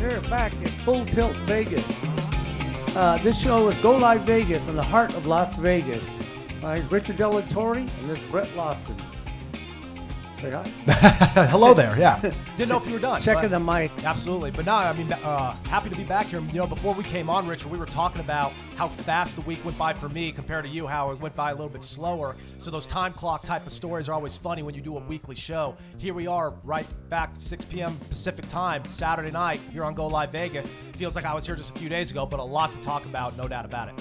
We're back at Full Tilt Vegas. This show is Go Live Vegas in the heart of Las Vegas. I'm Richard Delatorre, and this is Brett Lawson. Say hi. Hello there. Yeah, didn't know if you were done. Checking the mics. Absolutely, but no, I mean, happy to be back here. You know, before we came on, Richard, we were talking about how fast the week went by for me compared to you, how it went by a little bit slower. So those time clock type of stories are always funny when you do a weekly show. Here we are, right back 6 p.m. Pacific time, Saturday night, here on Go Live Vegas. Feels like I was here just a few days ago, but a lot to talk about, no doubt about it.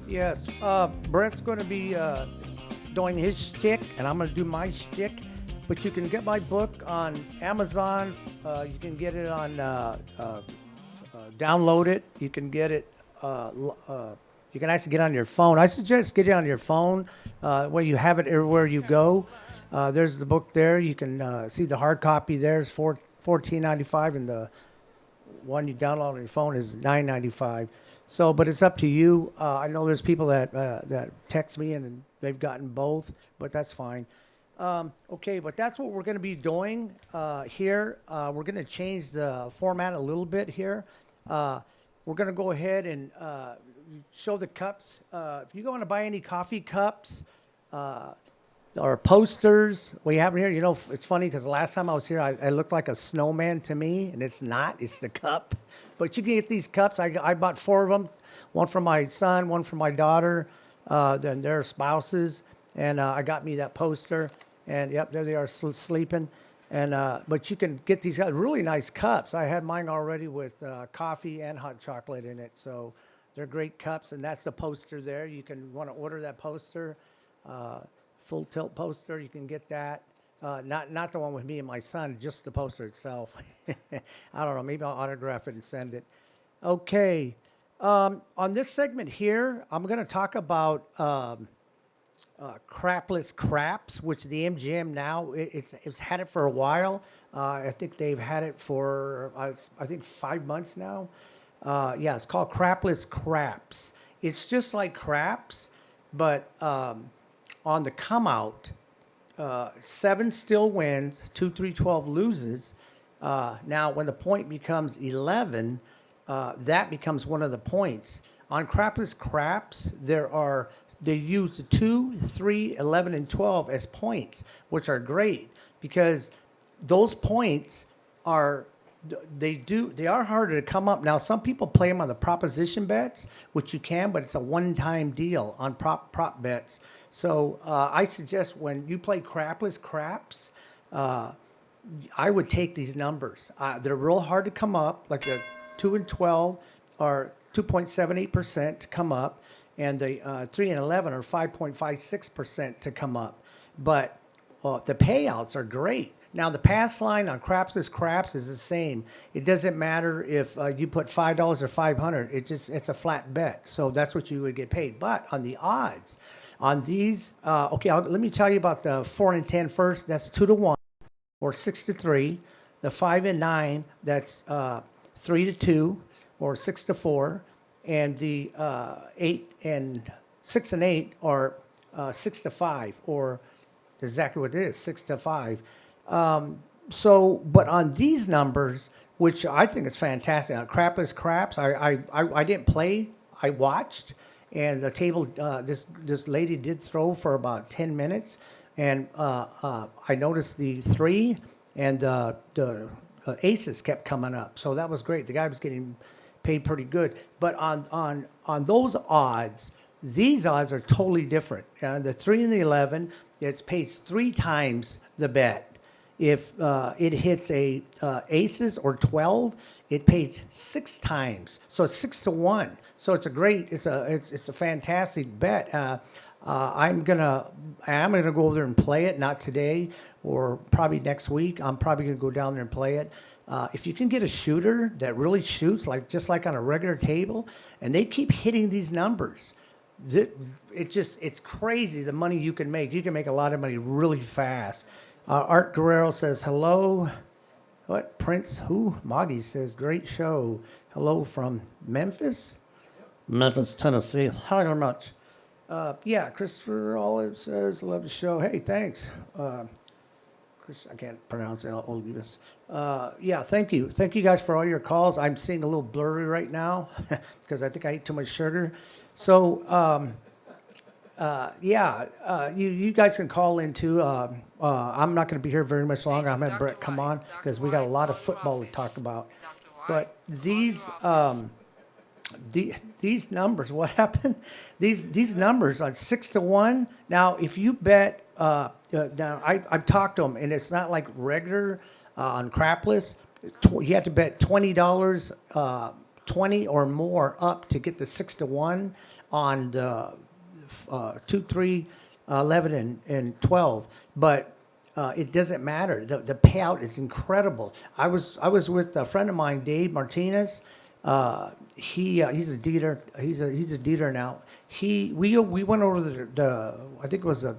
Yes, Brett's going to be doing his shtick, and I'm going to do my shtick. But you can get my book on Amazon. You can get it on, download it. You can get it, you can actually get it on your phone. I suggest get it on your phone where you have it everywhere you go. There's the book there. You can see the hard copy there is $14.95, and the one you download on your phone is $9.95. So, but it's up to you. I know there's people that text me and they've gotten both, but that's fine. Okay, but that's what we're going to be doing here. We're going to change the format a little bit here. We're going to go ahead and show the cups. If you want to buy any coffee cups or posters, we have here. You know, it's funny because the last time I was here, I looked like a snowman to me, and it's not. It's the cup. But you can get these cups. I bought 4 of them, one for my son, one for my daughter, then their spouses, and I got me that poster. And yep, there they are sleeping. And but you can get these really nice cups. I had mine already with coffee and hot chocolate in it, so they're great cups. And that's the poster there. You can want to order that poster, Full Tilt poster. You can get that. Not the one with me and my son, just the poster itself. I don't know. Maybe I'll autograph it and send it. Okay. On this segment here, I'm going to talk about Crapless craps, which the MGM now, it's had it for a while. I think they've had it for, I think 5 months now. Yeah, it's called Crapless craps. It's just like craps, but on the come out, 7 still wins, 2, 3, 12 loses. Now, when the point becomes 11, that becomes one of the points. On Crapless craps, they use the 2, 3, 11, and 12 as points, which are great because those points they are harder to come up. Now, some people play them on the proposition bets, which you can, but it's a one-time deal on prop bets. So I suggest when you play Crapless craps, I would take these numbers. They're real hard to come up, like the 2 and 12 are 2.78% to come up, and the 3 and 11 are 5.56% to come up. But the payouts are great. Now, the pass line on Crapless craps is the same. It doesn't matter if you put $5 or $500. It's a flat bet. So that's what you would get paid. But on the odds, on these, let me tell you about the 4 and 10 first. That's 2-1 or 6-3. The 5 and 9, that's 3-2 or 6-4. And the 8 and 6 and 8 are 6-5, or exactly what it is, 6-5. But on these numbers, which I think is fantastic, on Crapless craps, I didn't play, I watched, and the table, this lady did throw for about 10 minutes, and I noticed the 3 and the aces kept coming up, so that was great. The guy was getting paid pretty good. But on those odds, these odds are totally different. The 3 and the 11, it pays 3 times the bet. If it hits a aces or 12, it pays 6 times. So it's 6-1. So it's a fantastic bet. I'm gonna go over there and play it. Not today, or probably next week. I'm probably gonna go down there and play it. If you can get a shooter that really shoots just like on a regular table, and they keep hitting these numbers, it's crazy the money you can make. You can make a lot of money really fast. Art Guerrero says hello. What? Prince who? Moggy says great show. Hello from Memphis? Memphis, Tennessee. How very much. Yeah, Christopher Olive says love the show. Hey, thanks. I can't pronounce it. I'll leave this. Yeah, thank you. Thank you guys for all your calls. I'm seeing a little blurry right now because I think I ate too much sugar. So, you guys can call in too. I'm not going to be here very much longer. I'm going to have Brett come on because we got a lot of football to talk about. But these numbers, what happened? These numbers on 6-1. Now, if you bet, now I've talked to them, and it's not like regular on Crapless. You have to bet $20, 20 or more up to get the 6-1 on the 2, 3, 11, and 12. But it doesn't matter. The payout is incredible. I was with a friend of mine, Dave Martinez. He's a dealer. He's a dealer now. We went over to the I think it was a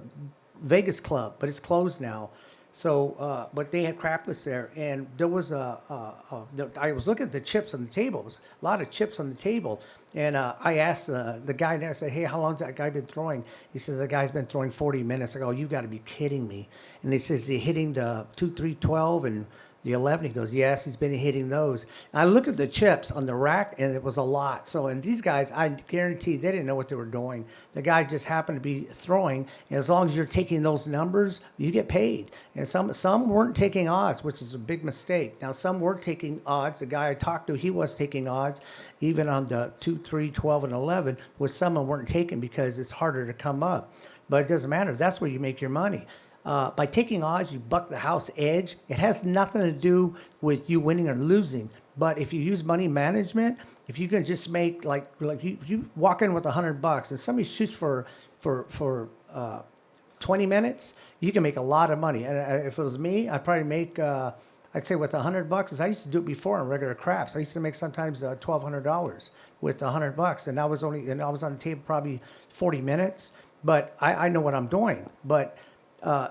Vegas club, but it's closed now. So, but they had Crapless there, and there was I was looking at the chips on the table. It was a lot of chips on the table, and I asked the guy there. I said, "Hey, how long's that guy been throwing?" He says, "The guy's been throwing 40 minutes." I go, "You got to be kidding me!" And he says, "He hitting the 2, 3, 12 and the 11." He goes, "Yes, he's been hitting those." And I look at the chips on the rack, and it was a lot. So, and these guys, I guarantee they didn't know what they were doing. The guy just happened to be throwing, and as long as you're taking those numbers, you get paid. And some weren't taking odds, which is a big mistake. Now, some were taking odds. The guy I talked to, he was taking odds, even on the 2, 3, 12, and 11, which some of them weren't taking because it's harder to come up. But it doesn't matter. That's where you make your money. By taking odds, you buck the house edge. It has nothing to do with you winning or losing. But if you use money management, if you can just make like you walk in with $100 and somebody shoots for 20 minutes, you can make a lot of money. And if it was me, I'd probably make I'd say with $100, as I used to do it before on regular craps. I used to make sometimes $1,200 with $100, and I was on the table probably 40 minutes. But I know what I'm doing. But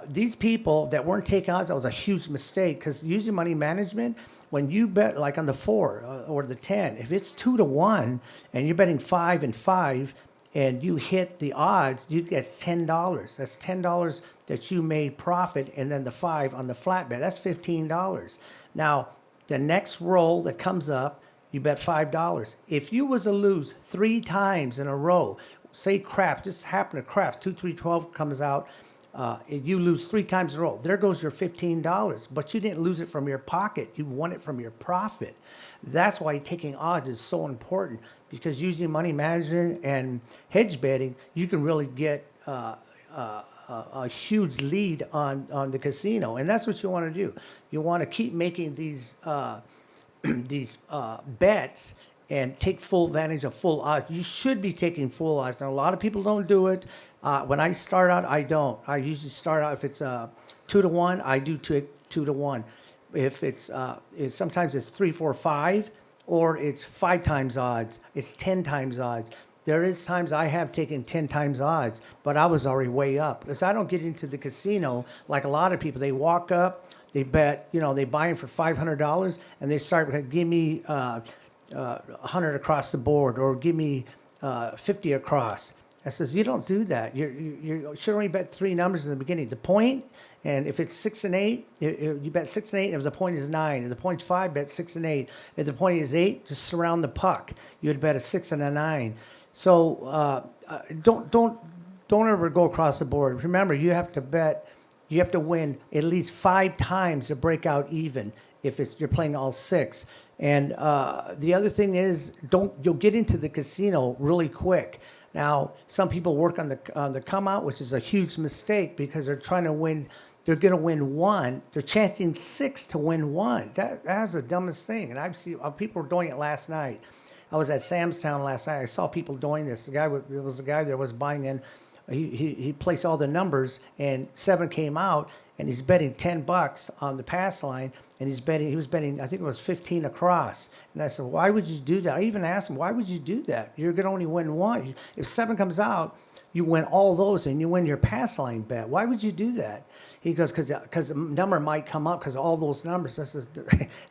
these people that weren't taking odds, that was a huge mistake, because using money management, when you bet like on the 4 or the 10, if it's 2-1 and you're betting 5 and 5 and you hit the odds, you get $10. That's $10 that you made profit, and then the 5 on the flat bet, that's $15. Now, the next roll that comes up, you bet $5. If you was to lose 3 times in a row, say craps, just happened to craps, 2, 3, 12 comes out, you lose 3 times in a row. There goes your $15, but you didn't lose it from your pocket. You won it from your profit. That's why taking odds is so important, because using money management and hedge betting, you can really get a huge lead on the casino, and that's what you want to do. You want to keep making these bets and take full advantage of full odds. You should be taking full odds. Now, a lot of people don't do it. When I start out, I don't. I usually start out, if it's 2-1, I do 2-1. If it's sometimes it's 3, 4, 5, or it's 5 times odds. It's 10 times odds. There is times I have taken 10 times odds, but I was already way up, because I don't get into the casino like a lot of people. They walk up, they bet, they buy them for $500, and they start, give me 100 across the board, or give me 50 across. I says, you don't do that. You should only bet 3 numbers in the beginning. The point, and if it's 6 and 8, you bet 6 and 8. If the point is 9, if the point's 5, bet 6 and 8. If the point is 8, just surround the puck. You would bet a 6 and a 9. So don't ever go across the board. Remember, you have to bet. You have to win at least 5 times to break out even, if you're playing all 6. And the other thing is, you'll get into the casino really quick. Now, some people work on the come out, which is a huge mistake, because they're trying to win. They're going to win 1. They're chancing 6 to win 1. That's the dumbest thing. And I've seen people were doing it last night. I was at Sam's Town last night. I saw people doing this. There was a guy there was buying in. He placed all the numbers, and 7 came out, and he's betting $10 on the pass line, and he was betting, I think it was 15 across. And I said, why would you do that? I even asked him, why would you do that? You're going to only win 1. If 7 comes out, you win all those, and you win your pass line bet. Why would you do that? He goes, because the number might come up, because all those numbers. I says,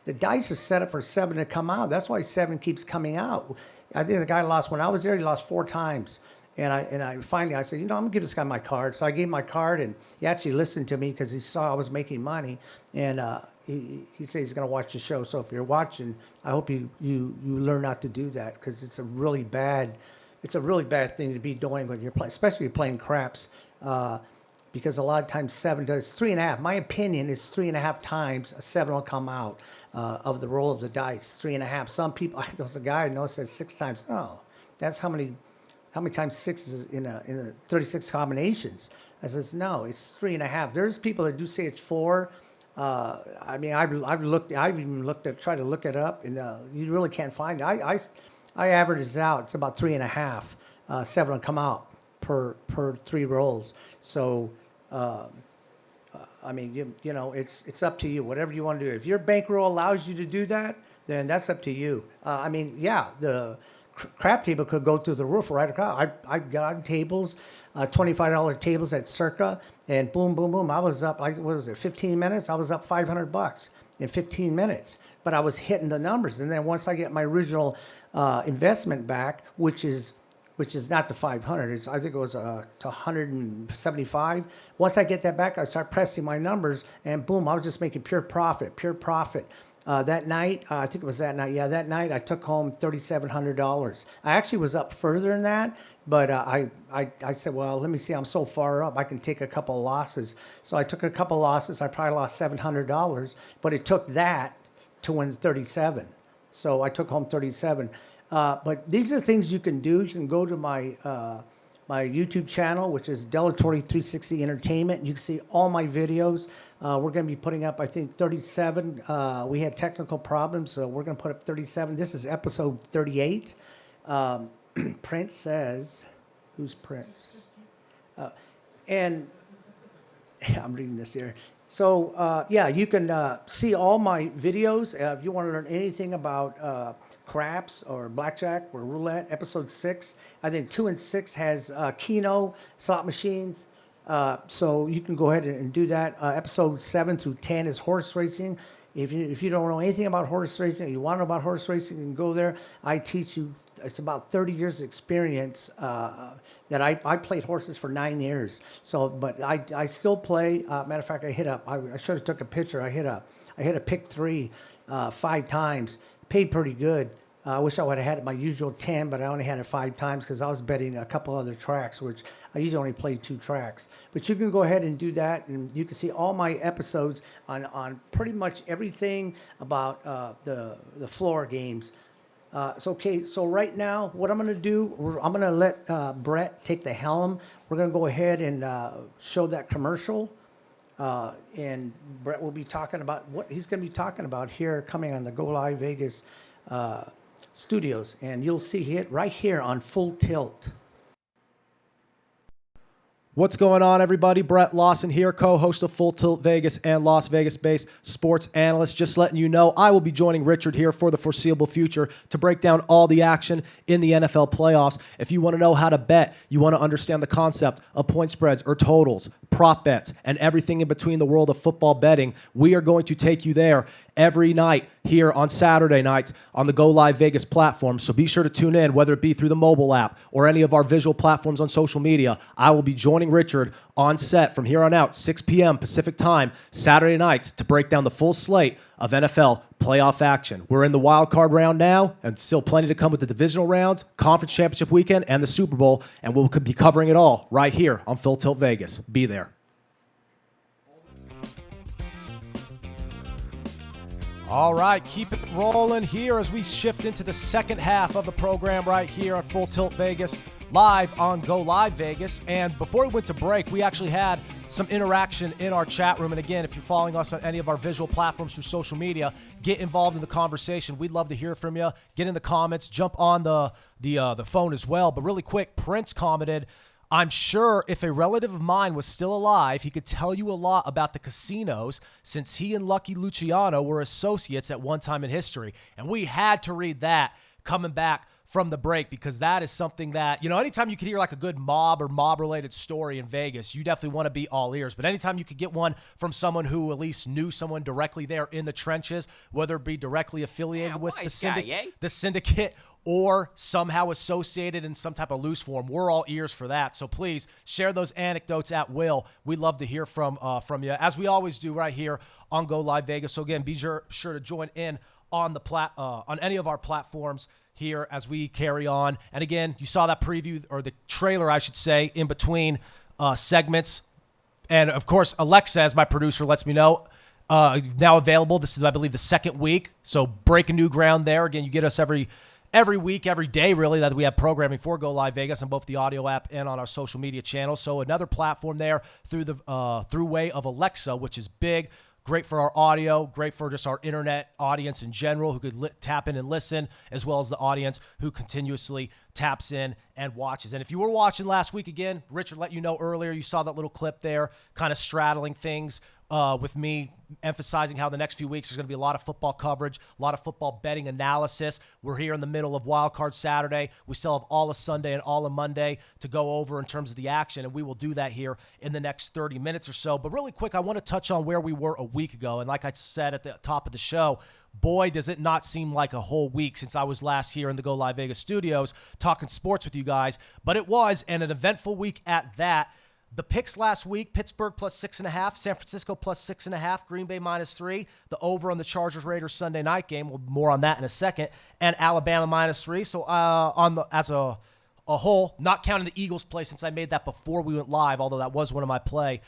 the dice are set up for 7 to come out. That's why 7 keeps coming out. I think the guy lost, when I was there, he lost 4 times. And I finally I said, I'm gonna give this guy my card. So I gave him my card, and he actually listened to me because he saw I was making money, and he said he's gonna watch the show. So if you're watching, I hope you learn not to do that, because it's a really bad thing to be doing when you're playing, especially playing craps. Because a lot of times 7 does 3.5. My opinion is 3.5 times a 7 will come out of the roll of the dice. 3.5. Some people, there was a guy I know says 6 times. No, that's how many times 6 is in a 36 combinations. I says no, it's 3.5. There's people that do say it's 4. I mean, I've even tried to look it up, and you really can't find it. I average it out. It's about 3.5. 7 will come out per 3 rolls. So. I mean, you know, it's up to you. Whatever you want to do. If your bankroll allows you to do that, then that's up to you. I mean, yeah, the crap table could go through the roof right across. I've got tables, $25 tables at Circa, and boom, boom, boom. I was up, what was it, 15 minutes? I was up $500 in 15 minutes. But I was hitting the numbers. And then once I get my original investment back, which is not the 500. I think it was to 175. Once I get that back, I start pressing my numbers, and boom, I was just making pure profit. That night, I think it was that night. Yeah, that night I took home $3,700. I actually was up further than that, but I said, well, let me see. I'm so far up, I can take a couple of losses. So I took a couple of losses. I probably lost $700, but it took that to win 37. So I took home 37. But these are the things you can do. You can go to my my YouTube channel, which is Delatory 360 Entertainment. You can see all my videos. We're going to be putting up, I think, 37. We had technical problems, so we're going to put up 37. This is episode 38. Prince says, who's Prince? And I'm reading this here. So, yeah, you can see all my videos. If you want to learn anything about craps or blackjack or roulette, episode 6. I think 2 and 6 has Keno, slot machines. So you can go ahead and do that. Episode 7 through 10 is horse racing. If you don't know anything about horse racing, you want to know about horse racing, you can go there. I teach you. It's about 30 years of experience that I played horses for 9 years. So, but I still play. Matter of fact, I should have took a picture. I hit a pick 3 5 times. Paid pretty good. I wish I would have had my usual 10, but I only had it 5 times because I was betting a couple other tracks, which I usually only play 2 tracks. But you can go ahead and do that, and you can see all my episodes on pretty much everything about the floor games. So right now, what I'm going to do, I'm going to let Brett take the helm. We're going to go ahead and show that commercial. And Brett will be talking about what he's going to be talking about here coming on the Go Live Vegas studios. And you'll see it right here on Full Tilt. What's going on, everybody? Brett Lawson here, co-host of Full Tilt Vegas and Las Vegas-based sports analyst. Just letting you know, I will be joining Richard here for the foreseeable future to break down all the action in the NFL playoffs. If you want to know how to bet, you want to understand the concept of point spreads or totals, prop bets, and everything in between the world of football betting, we are going to take you there every night here on Saturday nights on the Go Live Vegas platform. So be sure to tune in, whether it be through the mobile app or any of our visual platforms on social media. I will be joining Richard on set from here on out, 6 p.m. Pacific time, Saturday nights, to break down the full slate of NFL playoff action. We're in the wild card round now, and still plenty to come with the divisional rounds, conference championship weekend, and the Super Bowl, and we'll be covering it all right here on Full Tilt Vegas. Be there. All right, keep it rolling here as we shift into the second half of the program right here on Full Tilt Vegas, live on Go Live Vegas. And before we went to break, we actually had some interaction in our chat room. And again, if you're following us on any of our visual platforms through social media, get involved in the conversation. We'd love to hear from you. Get in the comments, jump on the phone as well. But really quick, Prince commented, I'm sure if a relative of mine was still alive, he could tell you a lot about the casinos since he and Lucky Luciano were associates at one time in history. And we had to read that coming back from the break, because that is something that, anytime you could hear like a good mob or mob-related story in Vegas, you definitely want to be all ears. But anytime you could get one from someone who at least knew someone directly there in the trenches, whether it be directly affiliated with the syndicate or somehow associated in some type of loose form, we're all ears for that. So please share those anecdotes at will. We'd love to hear from you, as we always do right here on Go Live Vegas. So again, be sure to join in on on any of our platforms here as we carry on. And again, you saw that preview, or the trailer, I should say, in between segments. And of course, Alexa, as my producer lets me know, now available. This is, I believe, the second week. So breaking new ground there. Again, you get us every week, every day, really, that we have programming for Go Live Vegas on both the audio app and on our social media channels. So another platform there through way of Alexa, which is big. Great for our audio, great for just our internet audience in general who could tap in and listen, as well as the audience who continuously taps in and watches. And if you were watching last week, again, Richard let you know earlier, you saw that little clip there, kind of straddling things with me emphasizing how the next few weeks there's going to be a lot of football coverage, a lot of football betting analysis. We're here in the middle of Wildcard Saturday. We still have all of Sunday and all of Monday to go over in terms of the action, and we will do that here in the next 30 minutes or so. But really quick, I want to touch on where we were a week ago. And like I said at the top of the show, boy, does it not seem like a whole week since I was last here in the Go Live Vegas studios talking sports with you guys. But it was, and an eventful week at that. The picks last week: Pittsburgh plus 6.5, San Francisco plus 6.5, Green Bay -3, the over on the Chargers-Raiders Sunday night game. We'll more on that in a second, and Alabama -3. So as a whole, not counting the Eagles play since I made that before we went live, although that was one of my plays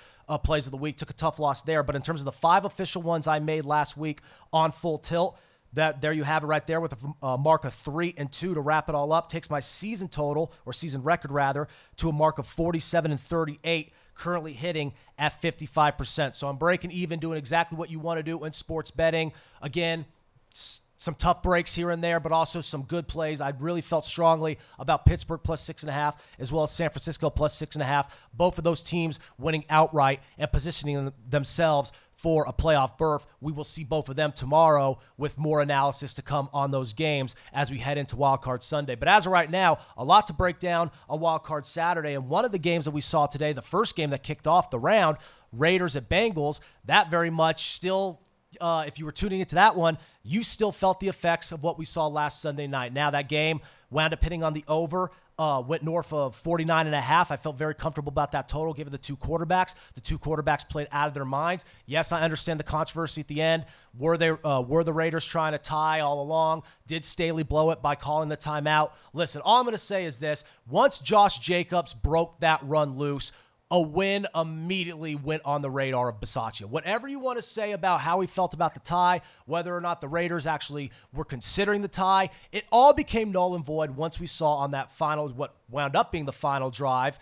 of the week. Took a tough loss there, but in terms of the 5 official ones I made last week on Full Tilt, there you have it right there with a mark of 3-2 to wrap it all up. Takes my season total, or season record rather, to a mark of 47-38, currently hitting at 55%. So I'm breaking even, doing exactly what you want to do in sports betting. Again, some tough breaks here and there, but also some good plays. I really felt strongly about Pittsburgh plus 6.5, as well as San Francisco plus 6.5. Both of those teams winning outright and positioning themselves for a playoff berth. We will see both of them tomorrow with more analysis to come on those games as we head into Wildcard Sunday. But as of right now, a lot to break down on Wildcard Saturday. And one of the games that we saw today, the first game that kicked off the round, Raiders at Bengals, that very much still, if you were tuning into that one, you still felt the effects of what we saw last Sunday night. Now that game wound up hitting on the over, went north of 49.5. I felt very comfortable about that total, given the two quarterbacks. The two quarterbacks played out of their minds. Yes, I understand the controversy at the end. Were the Raiders trying to tie all along? Did Staley blow it by calling the timeout? Listen, all I'm going to say is this. Once Josh Jacobs broke that run loose, a win immediately went on the radar of Bisaccia. Whatever you want to say about how he felt about the tie, whether or not the Raiders actually were considering the tie, it all became null and void once we saw on that final, what wound up being the final drive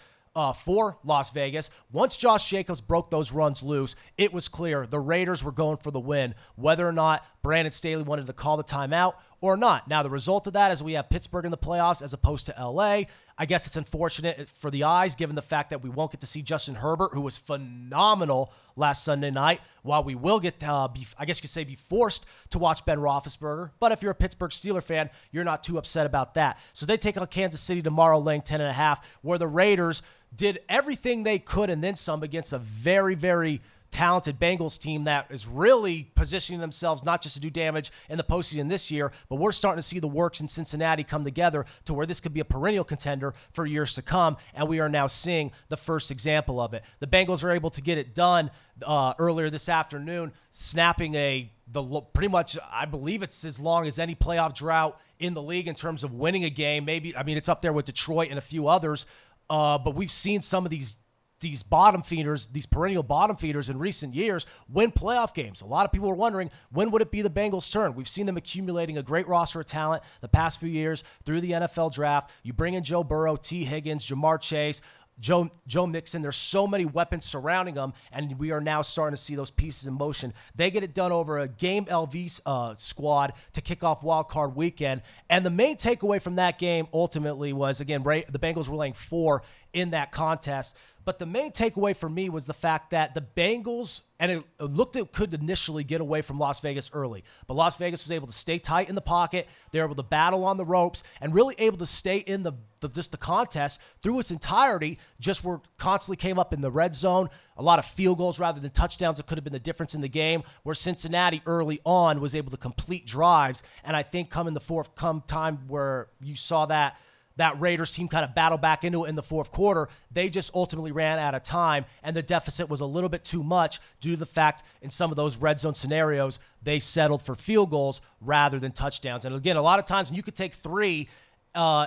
for Las Vegas. Once Josh Jacobs broke those runs loose, it was clear the Raiders were going for the win, whether or not Brandon Staley wanted to call the timeout or not. Now, the result of that is we have Pittsburgh in the playoffs as opposed to L.A. I guess it's unfortunate for the eyes, given the fact that we won't get to see Justin Herbert, who was phenomenal last Sunday night, while we will get, I guess you could say, be forced to watch Ben Roethlisberger. But if you're a Pittsburgh Steelers fan, you're not too upset about that. So they take on Kansas City tomorrow, laying 10.5, where the Raiders did everything they could and then some against a very, very talented Bengals team that is really positioning themselves not just to do damage in the postseason this year, but we're starting to see the works in Cincinnati come together to where this could be a perennial contender for years to come, and we are now seeing the first example of it. The Bengals are able to get it done earlier this afternoon, snapping pretty much, I believe it's as long as any playoff drought in the league in terms of winning a game. Maybe, I mean, it's up there with Detroit and a few others, but we've seen some of these bottom feeders, these perennial bottom feeders in recent years win playoff games. A lot of people are wondering, when would it be the Bengals' turn? We've seen them accumulating a great roster of talent the past few years through the NFL draft. You bring in Joe Burrow, T. Higgins, Jamar Chase, Joe Mixon. There's so many weapons surrounding them, and we are now starting to see those pieces in motion. They get it done over a Game LV squad to kick off Wild Card Weekend. And the main takeaway from that game ultimately was, again, the Bengals were laying 4 in that contest. But the main takeaway for me was the fact that the Bengals, and it looked it could initially get away from Las Vegas early, but Las Vegas was able to stay tight in the pocket. They were able to battle on the ropes and really able to stay in the contest through its entirety. Just were constantly came up in the red zone. A lot of field goals rather than touchdowns that could have been the difference in the game, where Cincinnati early on was able to complete drives. And I think come time where you saw that Raiders team kind of battle back into it in the fourth quarter, they just ultimately ran out of time, and the deficit was a little bit too much due to the fact in some of those red zone scenarios, they settled for field goals rather than touchdowns. And again, a lot of times when you could take 3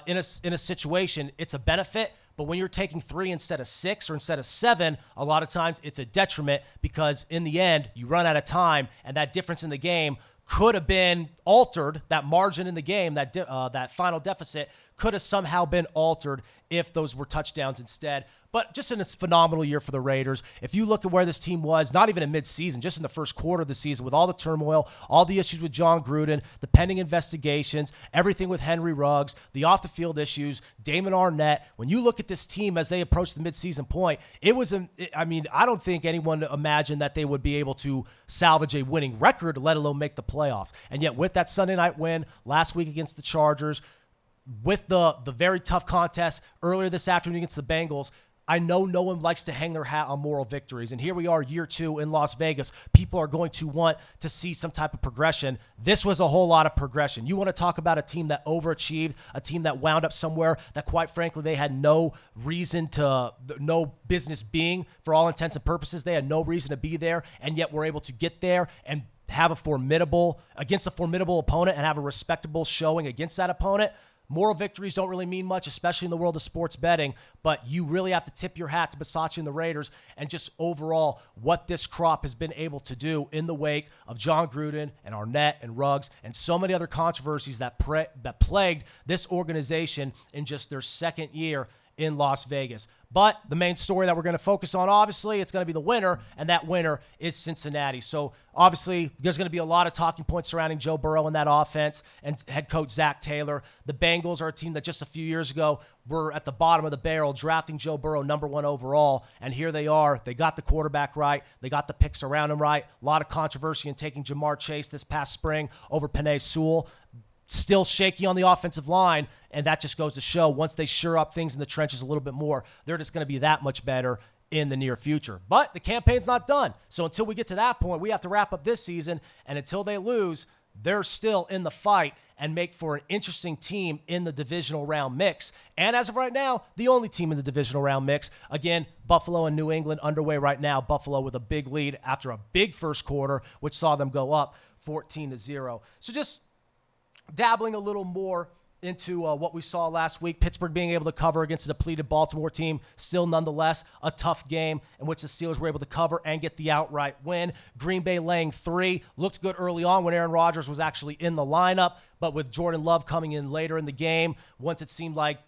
in a situation, it's a benefit. But when you're taking 3 instead of 6 or instead of 7, a lot of times it's a detriment, because in the end, you run out of time, and that difference in the game could have been altered. That margin in the game, that final deficit could have somehow been altered if those were touchdowns instead. But just in this phenomenal year for the Raiders, if you look at where this team was, not even in midseason, just in the first quarter of the season, with all the turmoil, all the issues with John Gruden, the pending investigations, everything with Henry Ruggs, the off-the-field issues, Damon Arnett, when you look at this team as they approached the midseason point, I don't think anyone imagined that they would be able to salvage a winning record, let alone make the playoffs. And yet with that Sunday night win last week against the Chargers, with the very tough contest earlier this afternoon against the Bengals, I know no one likes to hang their hat on moral victories. And here we are, year 2 in Las Vegas. People are going to want to see some type of progression. This was a whole lot of progression. You want to talk about a team that overachieved, a team that wound up somewhere that, quite frankly, they had no business being for all intents and purposes. They had no reason to be there, and yet were able to get there and have a formidable opponent and have a respectable showing against that opponent. Moral victories don't really mean much, especially in the world of sports betting, but you really have to tip your hat to Bisaccia and the Raiders and just overall what this crop has been able to do in the wake of John Gruden and Arnett and Ruggs and so many other controversies that plagued this organization in just their second year in Las Vegas. But the main story that we're going to focus on, obviously, it's going to be the winner, and that winner is Cincinnati. So obviously, there's going to be a lot of talking points surrounding Joe Burrow and that offense and head coach Zach Taylor. The Bengals are a team that just a few years ago were at the bottom of the barrel, drafting Joe Burrow number 1 overall, and here they are. They got the quarterback right. They got the picks around him right. A lot of controversy in taking Jamar Chase this past spring over Penei Sewell. Still shaky on the offensive line, and that just goes to show once they shore up things in the trenches a little bit more, they're just going to be that much better in the near future. But the campaign's not done. So until we get to that point, we have to wrap up this season, and until they lose, they're still in the fight and make for an interesting team in the divisional round mix. And as of right now, the only team in the divisional round mix. Again, Buffalo and New England underway right now. Buffalo with a big lead after a big first quarter, which saw them go up 14-0. So just dabbling a little more into what we saw last week. Pittsburgh being able to cover against a depleted Baltimore team, still nonetheless a tough game in which the Steelers were able to cover and get the outright win. Green Bay laying 3. Looked good early on when Aaron Rodgers was actually in the lineup, but with Jordan Love coming in later in the game, once it seemed like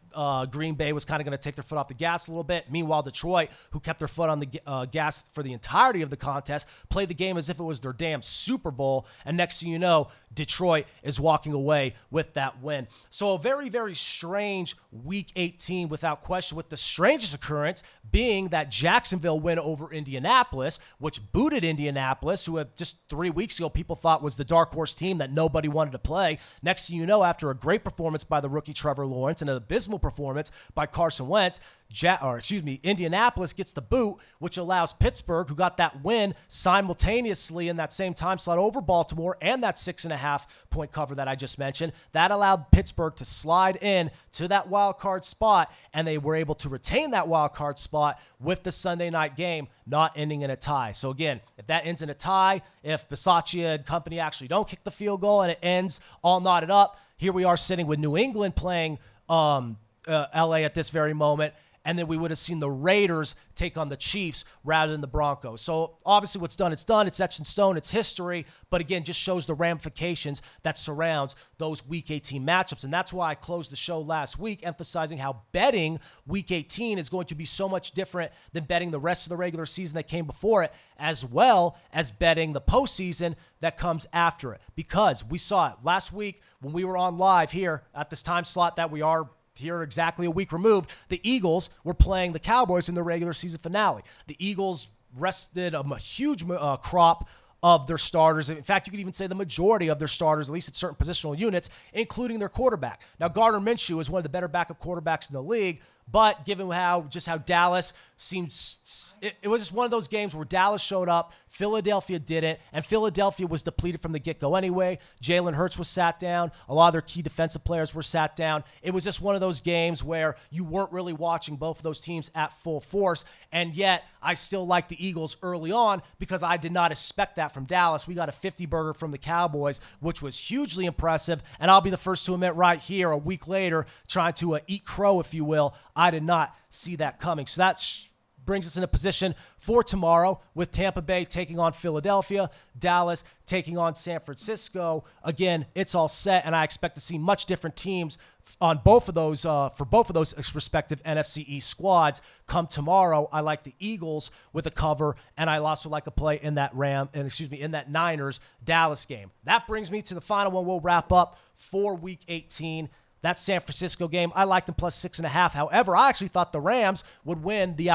Green Bay was kind of going to take their foot off the gas a little bit. Meanwhile, Detroit, who kept their foot on the gas for the entirety of the contest, played the game as if it was their damn Super Bowl. And next thing you know, Detroit is walking away with that win. So a very, very strange Week 18 without question, with the strangest occurrence being that Jacksonville win over Indianapolis, which booted Indianapolis, who had just 3 weeks ago people thought was the dark horse team that nobody wanted to play. Next thing you know, after a great performance by the rookie Trevor Lawrence and an abysmal performance by Carson Wentz, Indianapolis gets the boot, which allows Pittsburgh, who got that win simultaneously in that same time slot over Baltimore and that 6.5-point cover that I just mentioned. That allowed Pittsburgh to slide in to that wild card spot, and they were able to retain that wild card spot with the Sunday night game not ending in a tie. So again, if that ends in a tie, if Bisaccia and company actually don't kick the field goal and it ends all knotted up, here we are sitting with New England playing LA at this very moment, and then we would have seen the Raiders take on the Chiefs rather than the Broncos. So obviously what's done, it's done. It's etched in stone. It's history. But again, just shows the ramifications that surrounds those Week 18 matchups. And that's why I closed the show last week emphasizing how betting Week 18 is going to be so much different than betting the rest of the regular season that came before it, as well as betting the postseason that comes after it. Because we saw it last week when we were on live here at this time slot that we are here exactly a week removed, the Eagles were playing the Cowboys in the regular season finale. The Eagles rested a huge crop of their starters. In fact, you could even say the majority of their starters, at least at certain positional units, including their quarterback. Now, Gardner Minshew is one of the better backup quarterbacks in the league, but given how Dallas seems, it was just one of those games where Dallas showed up, Philadelphia didn't, and Philadelphia was depleted from the get-go anyway. Jalen Hurts was sat down. A lot of their key defensive players were sat down. It was just one of those games where you weren't really watching both of those teams at full force, and yet I still like the Eagles early on because I did not expect that from Dallas. We got a 50-burger from the Cowboys, which was hugely impressive, and I'll be the first to admit right here, a week later, trying to eat crow, if you will, I did not see that coming. So that brings us in a position for tomorrow with Tampa Bay taking on Philadelphia, Dallas taking on San Francisco. Again, it's all set, and I expect to see much different teams on both of those for both of those respective NFC East squads come tomorrow. I like the Eagles with a cover, and I also like a play in that in that Niners Dallas game. That brings me to the final one. We'll wrap up for Week 18. That San Francisco game, I liked them plus 6.5. However, I actually thought the Rams would win the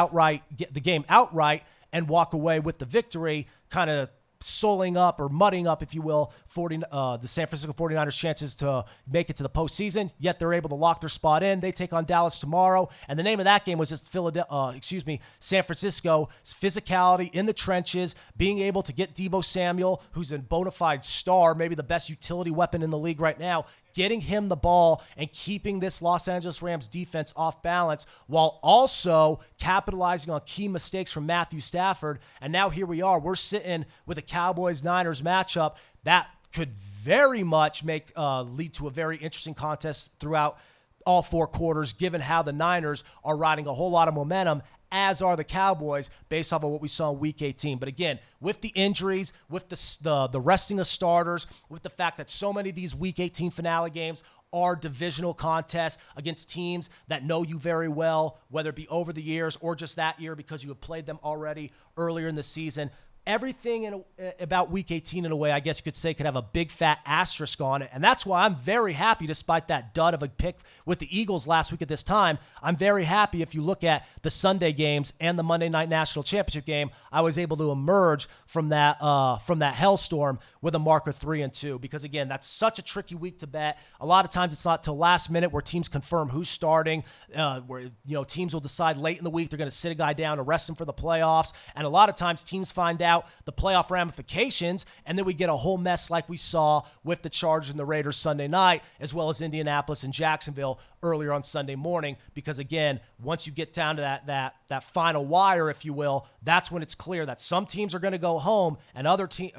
game outright and walk away with the victory, kind of souling up or mudding up, if you will, the San Francisco 49ers' chances to make it to the postseason. Yet they're able to lock their spot in. They take on Dallas tomorrow, and the name of that game was just San Francisco's physicality in the trenches, being able to get Deebo Samuel, who's a bona fide star, maybe the best utility weapon in the league right now, getting him the ball and keeping this Los Angeles Rams defense off balance while also capitalizing on key mistakes from Matthew Stafford. And now here we are. We're sitting with a Cowboys-Niners matchup that could very much lead to a very interesting contest throughout all four quarters, given how the Niners are riding a whole lot of momentum, as are the Cowboys, based off of what we saw in Week 18. But again, with the injuries, with the resting of starters, with the fact that so many of these Week 18 finale games are divisional contests against teams that know you very well, whether it be over the years or just that year because you have played them already earlier in the season, everything about Week 18 in a way, I guess you could say, could have a big fat asterisk on it. And that's why I'm very happy, despite that dud of a pick with the Eagles last week at this time, I'm very happy if you look at the Sunday games and the Monday Night National Championship game, I was able to emerge from that hellstorm with a marker 3-2. Because again, that's such a tricky week to bet. A lot of times it's not till last minute where teams confirm who's starting, where teams will decide late in the week they're going to sit a guy down and rest him for the playoffs. And a lot of times teams find out the playoff ramifications, and then we get a whole mess like we saw with the Chargers and the Raiders Sunday night, as well as Indianapolis and Jacksonville earlier on Sunday morning. Because again, once you get down to that final wire, if you will, that's when it's clear that some teams are going to go home, and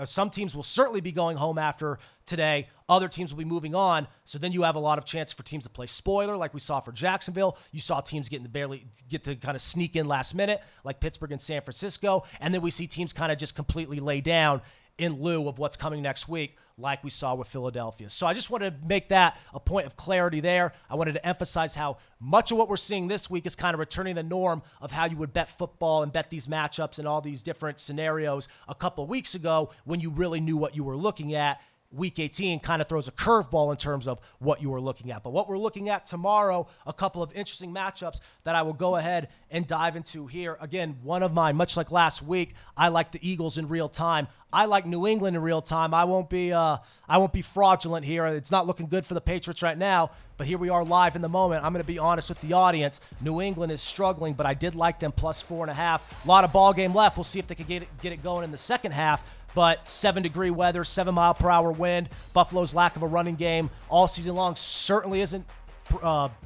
some teams will certainly be going home after today. Other teams will be moving on. So then you have a lot of chance for teams to play spoiler, like we saw for Jacksonville. You saw teams barely get to kind of sneak in last minute, like Pittsburgh and San Francisco. And then we see teams kind of just completely lay down in lieu of what's coming next week, like we saw with Philadelphia. So I just wanted to make that a point of clarity there. I wanted to emphasize how much of what we're seeing this week is kind of returning the norm of how you would bet football and bet these matchups and all these different scenarios a couple of weeks ago when you really knew what you were looking at. Week 18 kind of throws a curveball in terms of what you were looking at. But what we're looking at tomorrow, a couple of interesting matchups that I will go ahead and dive into here. Again, one of mine, much like last week, I like the Eagles in real time. I like New England in real time. I won't be fraudulent here. It's not looking good for the Patriots right now, but here we are live in the moment. I'm going to be honest with the audience. New England is struggling, but I did like them plus 4.5. A lot of ball game left. We'll see if they can get it going in the second half. But 7-degree weather, 7-mile-per-hour wind, Buffalo's lack of a running game all season long certainly isn't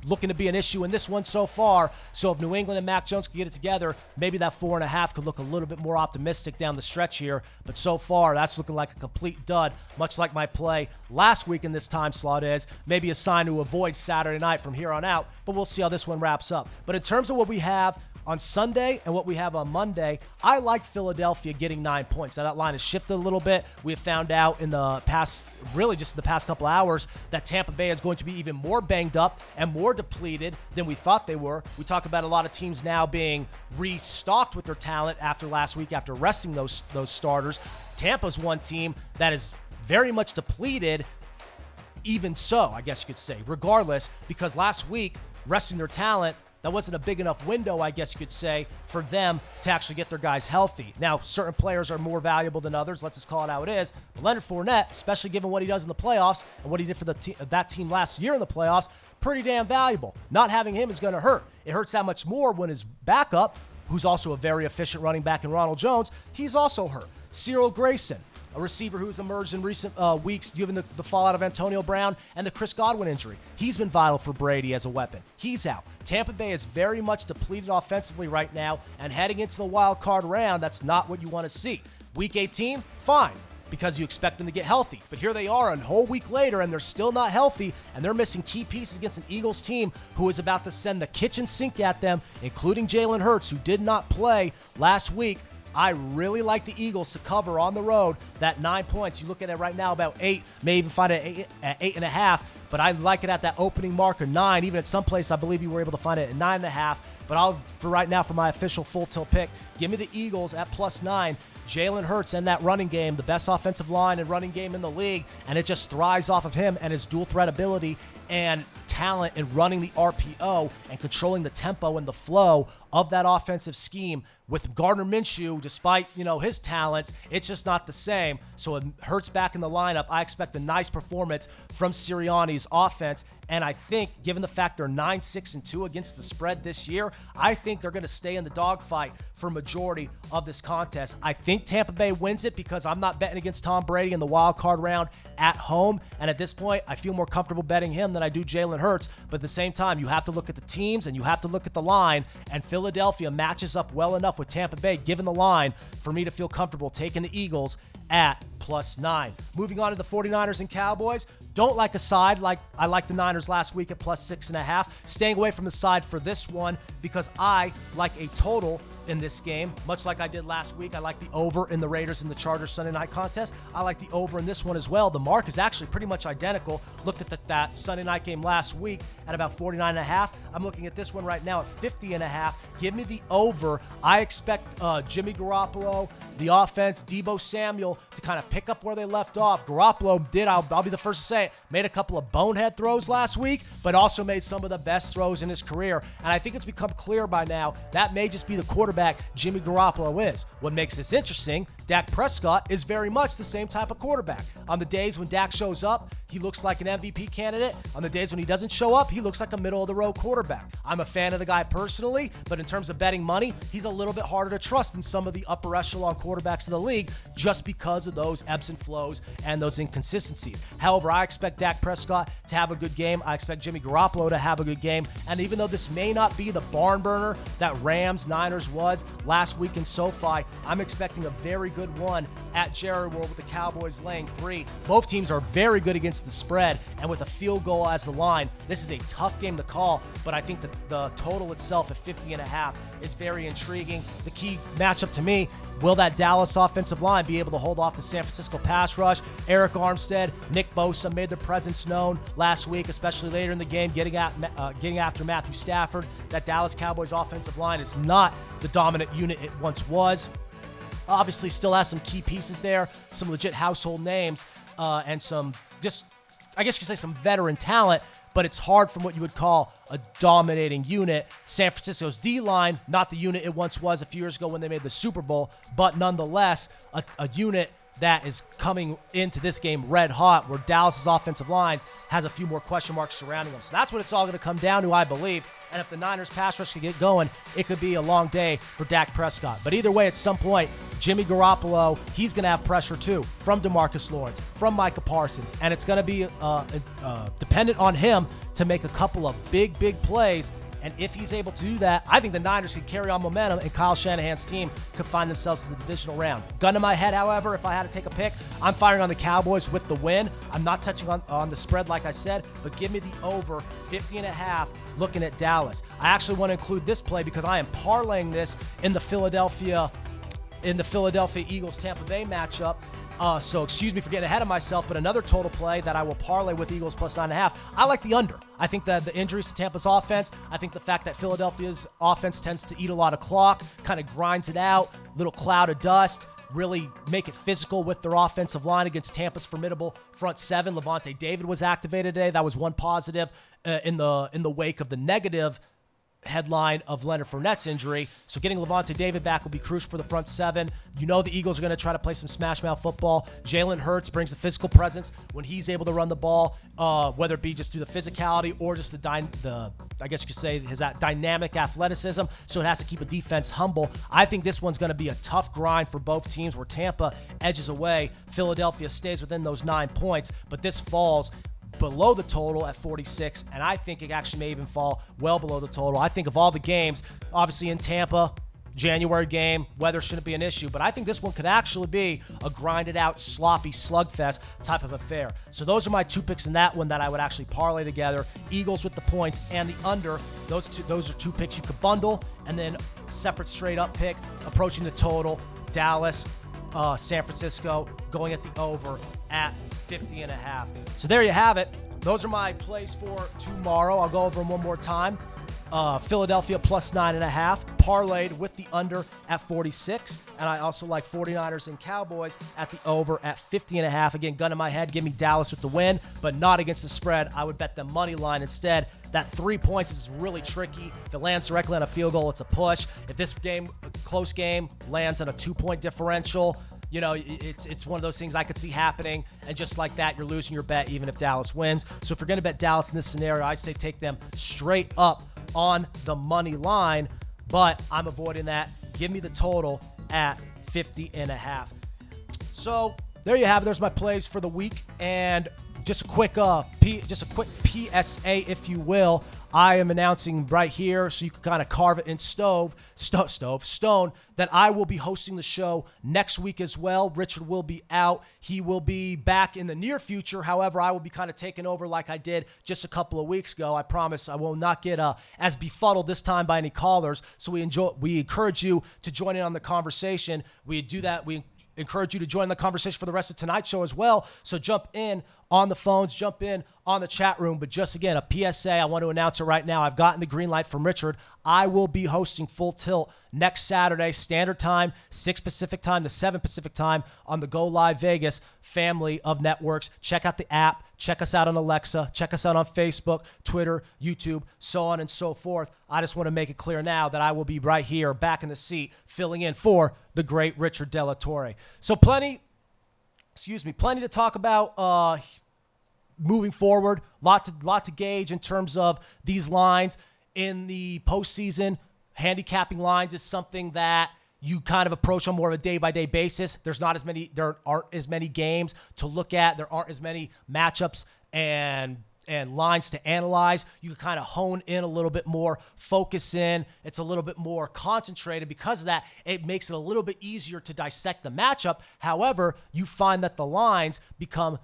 looking to be an issue in this one so far. So if New England and Mac Jones can get it together, maybe that 4.5 could look a little bit more optimistic down the stretch here. But so far, that's looking like a complete dud, much like my play last week in this time slot is. Maybe a sign to avoid Saturday night from here on out, but we'll see how this one wraps up. But in terms of what we have on Sunday and what we have on Monday, I like Philadelphia getting 9 points. Now, that line has shifted a little bit. We have found out in the past, really just in the past couple hours, that Tampa Bay is going to be even more banged up and more depleted than we thought they were. We talk about a lot of teams now being restocked with their talent after last week, after resting those starters. Tampa's one team that is very much depleted, even so, I guess you could say, regardless, because last week, resting their talent, that wasn't a big enough window, I guess you could say, for them to actually get their guys healthy. Now, certain players are more valuable than others. Let's just call it how it is. But Leonard Fournette, especially given what he does in the playoffs and what he did for that team last year in the playoffs, pretty damn valuable. Not having him is going to hurt. It hurts that much more when his backup, who's also a very efficient running back in Ronald Jones, he's also hurt. Cyril Grayson, a receiver who's emerged in recent weeks given the fallout of Antonio Brown and the Chris Godwin injury. He's been vital for Brady as a weapon. He's out. Tampa Bay is very much depleted offensively right now, and heading into the wild card round, that's not what you want to see. Week 18, fine, because you expect them to get healthy. But here they are a whole week later, and they're still not healthy, and they're missing key pieces against an Eagles team who is about to send the kitchen sink at them, including Jalen Hurts, who did not play last week. I really like the Eagles to cover on the road that 9 points. You look at it right now, about 8, may even find it at 8.5. But I like it at that opening mark of 9. Even at some place, I believe you were able to find it at 9.5. But for right now, for my official full tilt pick, give me the Eagles at +9. Jalen Hurts and that running game, the best offensive line and running game in the league, and it just thrives off of him and his dual threat ability and talent in running the RPO and controlling the tempo and the flow of that offensive scheme. With Gardner Minshew, despite his talents, it's just not the same. So it Hurts back in the lineup. I expect a nice performance from Sirianni's offense. And I think, given the fact they're 9-6-2 against the spread this year, I think they're going to stay in the dogfight for majority of this contest. I think Tampa Bay wins it because I'm not betting against Tom Brady in the wild card round at home. And at this point, I feel more comfortable betting him than I do Jalen Hurts. But at the same time, you have to look at the teams and you have to look at the line. And Philadelphia matches up well enough with Tampa Bay, given the line, for me to feel comfortable taking the Eagles at +9. Moving on to the 49ers and Cowboys. Don't like a side like I liked the Niners last week at +6.5. Staying away from the side for this one because I like a total in this game, much like I did last week. I like the over in the Raiders and the Chargers Sunday night contest. I like the over in this one as well. The mark is actually pretty much identical. Looked at that Sunday night game last week at about 49.5. I'm looking at this one right now at 50.5. Give me the over. I expect Jimmy Garoppolo, the offense, Deebo Samuel to kind of pick up where they left off. Garoppolo did, I'll be the first to say it, made a couple of bonehead throws last week, but also made some of the best throws in his career. And I think it's become clear by now that may just be the quarterback Jimmy Garoppolo is. What makes this interesting, Dak Prescott is very much the same type of quarterback. On the days when Dak shows up, he looks like an MVP candidate. On the days when he doesn't show up, he looks like a middle-of-the-road quarterback. I'm a fan of the guy personally, but in terms of betting money, he's a little bit harder to trust than some of the upper echelon quarterbacks in the league just because of those ebbs and flows and those inconsistencies. However, I expect Dak Prescott to have a good game. I expect Jimmy Garoppolo to have a good game. And even though this may not be the barn burner that Rams-Niners was last week in SoFi, I'm expecting a very good one at Jerry World with the Cowboys laying 3. Both teams are very good against the spread, and with a field goal as the line, this is a tough game to call, but I think that the total itself at 50.5 is very intriguing. The key matchup to me, will that Dallas offensive line be able to hold off the San Francisco pass rush? Eric Armstead, Nick Bosa made their presence known last week, especially later in the game, getting after Matthew Stafford. That Dallas Cowboys offensive line is not the dominant unit it once was. Obviously still has some key pieces there, some legit household names, and some just, I guess you could say, some veteran talent, but it's hard from what you would call a dominating unit. San Francisco's D-line, not the unit it once was a few years ago when they made the Super Bowl, but nonetheless, a unit that is coming into this game red hot, where Dallas's offensive line has a few more question marks surrounding them. So that's what it's all going to come down to, I believe. And if the Niners pass rush can get going, it could be a long day for Dak Prescott. But either way, at some point, Jimmy Garoppolo, he's going to have pressure too from DeMarcus Lawrence, from Micah Parsons. And it's going to be dependent on him to make a couple of big plays. And if he's able to do that, I think the Niners could carry on momentum and Kyle Shanahan's team could find themselves in the divisional round. Gun to my head, however, if I had to take a pick, I'm firing on the Cowboys with the win. I'm not touching on the spread like I said, but give me the over 50.5 looking at Dallas. I actually want to include this play because I am parlaying this in the Philadelphia Eagles Tampa Bay matchup. So excuse me for getting ahead of myself, but another total play that I will parlay with Eagles +9.5. I like the under. I think that the injuries to Tampa's offense, I think the fact that Philadelphia's offense tends to eat a lot of clock, kind of grinds it out, little cloud of dust. really make it physical with their offensive line against Tampa's formidable front seven. Levante David was activated today. That was one positive in the wake of the negative headline of Leonard Fournette's injury. So getting Levante David back will be crucial for the front seven. You know the Eagles are going to try to play some smash mouth football. Jalen Hurts brings the physical presence when he's able to run the ball, whether it be just through the physicality or just the I guess you could say his dynamic athleticism. So it has to keep a defense humble. I think this one's going to be a tough grind for both teams where Tampa edges away. Philadelphia stays within those 9 points, but this falls below the total at 46, and I think it actually may even fall well below the total. I think of all the games, obviously in Tampa, January game, weather shouldn't be an issue, but I think this one could actually be a grinded out, sloppy slugfest type of affair. So those are my 2 picks in that one that I would actually parlay together. Eagles with the points and the under. Those are 2 picks you could bundle, and then separate straight up pick approaching the total. Dallas, San Francisco going at the over at 50.5. So there you have it. Those are my plays for tomorrow. I'll go over them one more time. Philadelphia plus 9.5, parlayed with the under at 46. And I also like 49ers and Cowboys at the over at 50.5. Again, gun in my head, give me Dallas with the win, but not against the spread. I would bet the money line instead. That 3 points is really tricky. If it lands directly on a field goal, it's a push. If this game, a close game, lands on a 2-point differential, you know, it's one of those things I could see happening, and just like that, you're losing your bet even if Dallas wins. So if you're going to bet Dallas in this scenario, I say take them straight up on the money line, but I'm avoiding that. Give me the total at 50.5. So there you have it. There's my plays for the week, and just a quick PSA, if you will. I am announcing right here, so you can kind of carve it in stone, that I will be hosting the show next week as well. Richard will be out. He will be back in the near future. However, I will be kind of taking over like I did just a couple of weeks ago. I promise I will not get as befuddled this time by any callers. So we encourage you to join in on the conversation. We do that. We encourage you to join the conversation for the rest of tonight's show as well. So jump in on the phones, jump in on the chat room. But just again, a PSA, I want to announce it right now. I've gotten the green light from Richard. I will be hosting Full Tilt next Saturday, standard time, 6 Pacific time to 7 Pacific time on the Go Live Vegas family of networks. Check out the app. Check us out on Alexa. Check us out on Facebook, Twitter, YouTube, so on and so forth. I just want to make it clear now that I will be right here back in the seat filling in for the great Richard De La Torre. So plenty to talk about moving forward. Lot to gauge in terms of these lines in the postseason. Handicapping lines is something that you kind of approach on more of a day-by-day basis. There aren't as many games to look at. There aren't as many matchups and lines to analyze. You can kind of hone in a little bit more, focus in. It's a little bit more concentrated. Because of that, it makes it a little bit easier to dissect the matchup. However, you find that the lines become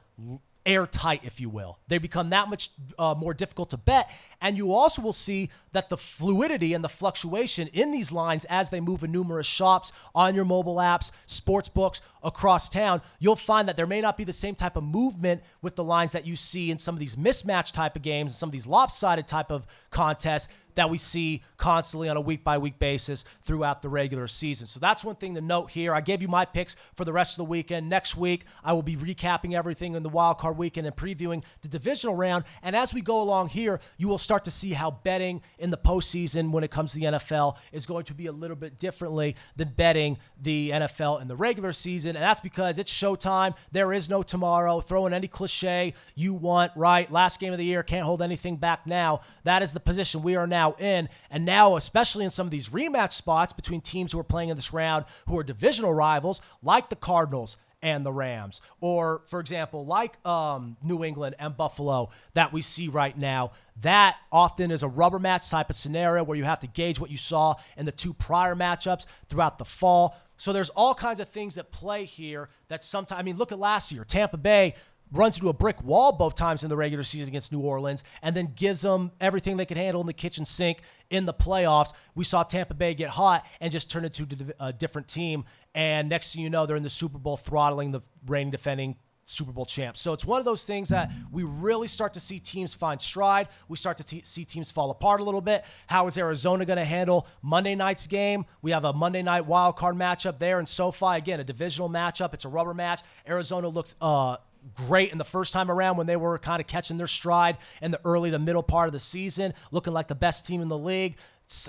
airtight, if you will. They become that much more difficult to bet. And you also will see that the fluidity and the fluctuation in these lines as they move in numerous shops, on your mobile apps, sports books across town, you'll find that there may not be the same type of movement with the lines that you see in some of these mismatch type of games and some of these lopsided type of contests that we see constantly on a week-by-week basis throughout the regular season. So that's one thing to note here. I gave you my picks for the rest of the weekend. Next week, I will be recapping everything in the wildcard weekend and previewing the divisional round. And as we go along here, you will start to see how betting in the postseason when it comes to the NFL is going to be a little bit differently than betting the NFL in the regular season. And that's because it's showtime. There is no tomorrow. Throw in any cliche you want, right? Last game of the year, can't hold anything back now. That is the position we are now in. And now, especially in some of these rematch spots between teams who are playing in this round who are divisional rivals, like the Cardinals and the Rams, or for example, like New England and Buffalo that we see right now, that often is a rubber match type of scenario where you have to gauge what you saw in the 2 prior matchups throughout the fall. So there's all kinds of things at play here that sometimes, I mean, look at last year. Tampa Bay runs into a brick wall both times in the regular season against New Orleans and then gives them everything they can handle in the kitchen sink in the playoffs. We saw Tampa Bay get hot and just turn into a different team. And next thing you know, they're in the Super Bowl throttling the reigning defending Super Bowl champs. So it's one of those things that we really start to see teams find stride. We start to see teams fall apart a little bit. How is Arizona going to handle Monday night's game? We have a Monday night wild card matchup there in SoFi. Again, a divisional matchup. It's a rubber match. Arizona looked great in the first time around when they were kind of catching their stride in the early to middle part of the season, looking like the best team in the league.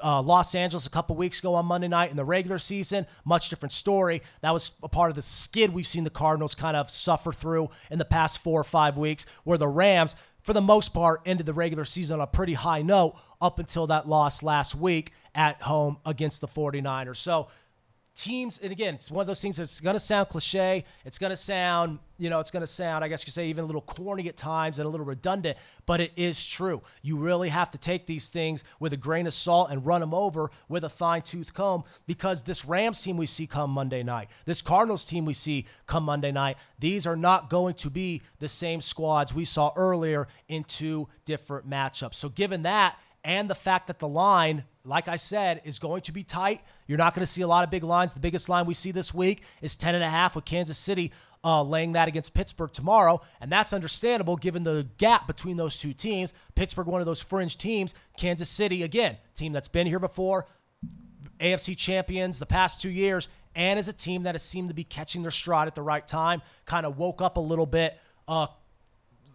Los Angeles a couple weeks ago on Monday night in the regular season, much different story. That was a part of the skid we've seen the Cardinals kind of suffer through in the past 4 or 5 weeks, where the Rams, for the most part, ended the regular season on a pretty high note up until that loss last week at home against the 49ers. So teams, and again, it's one of those things that's going to sound cliche. It's going to sound, I guess you could say, even a little corny at times and a little redundant, but it is true. You really have to take these things with a grain of salt and run them over with a fine-tooth comb, because this Rams team we see come Monday night, this Cardinals team we see come Monday night, these are not going to be the same squads we saw earlier in 2 different matchups. So given that, and the fact that the line, like I said, is going to be tight. You're not going to see a lot of big lines. The biggest line we see this week is 10.5, with Kansas City laying that against Pittsburgh tomorrow. And that's understandable given the gap between those 2 teams. Pittsburgh, one of those fringe teams. Kansas City, again, team that's been here before, AFC champions the past 2 years, and is a team that has seemed to be catching their stride at the right time, kind of woke up a little bit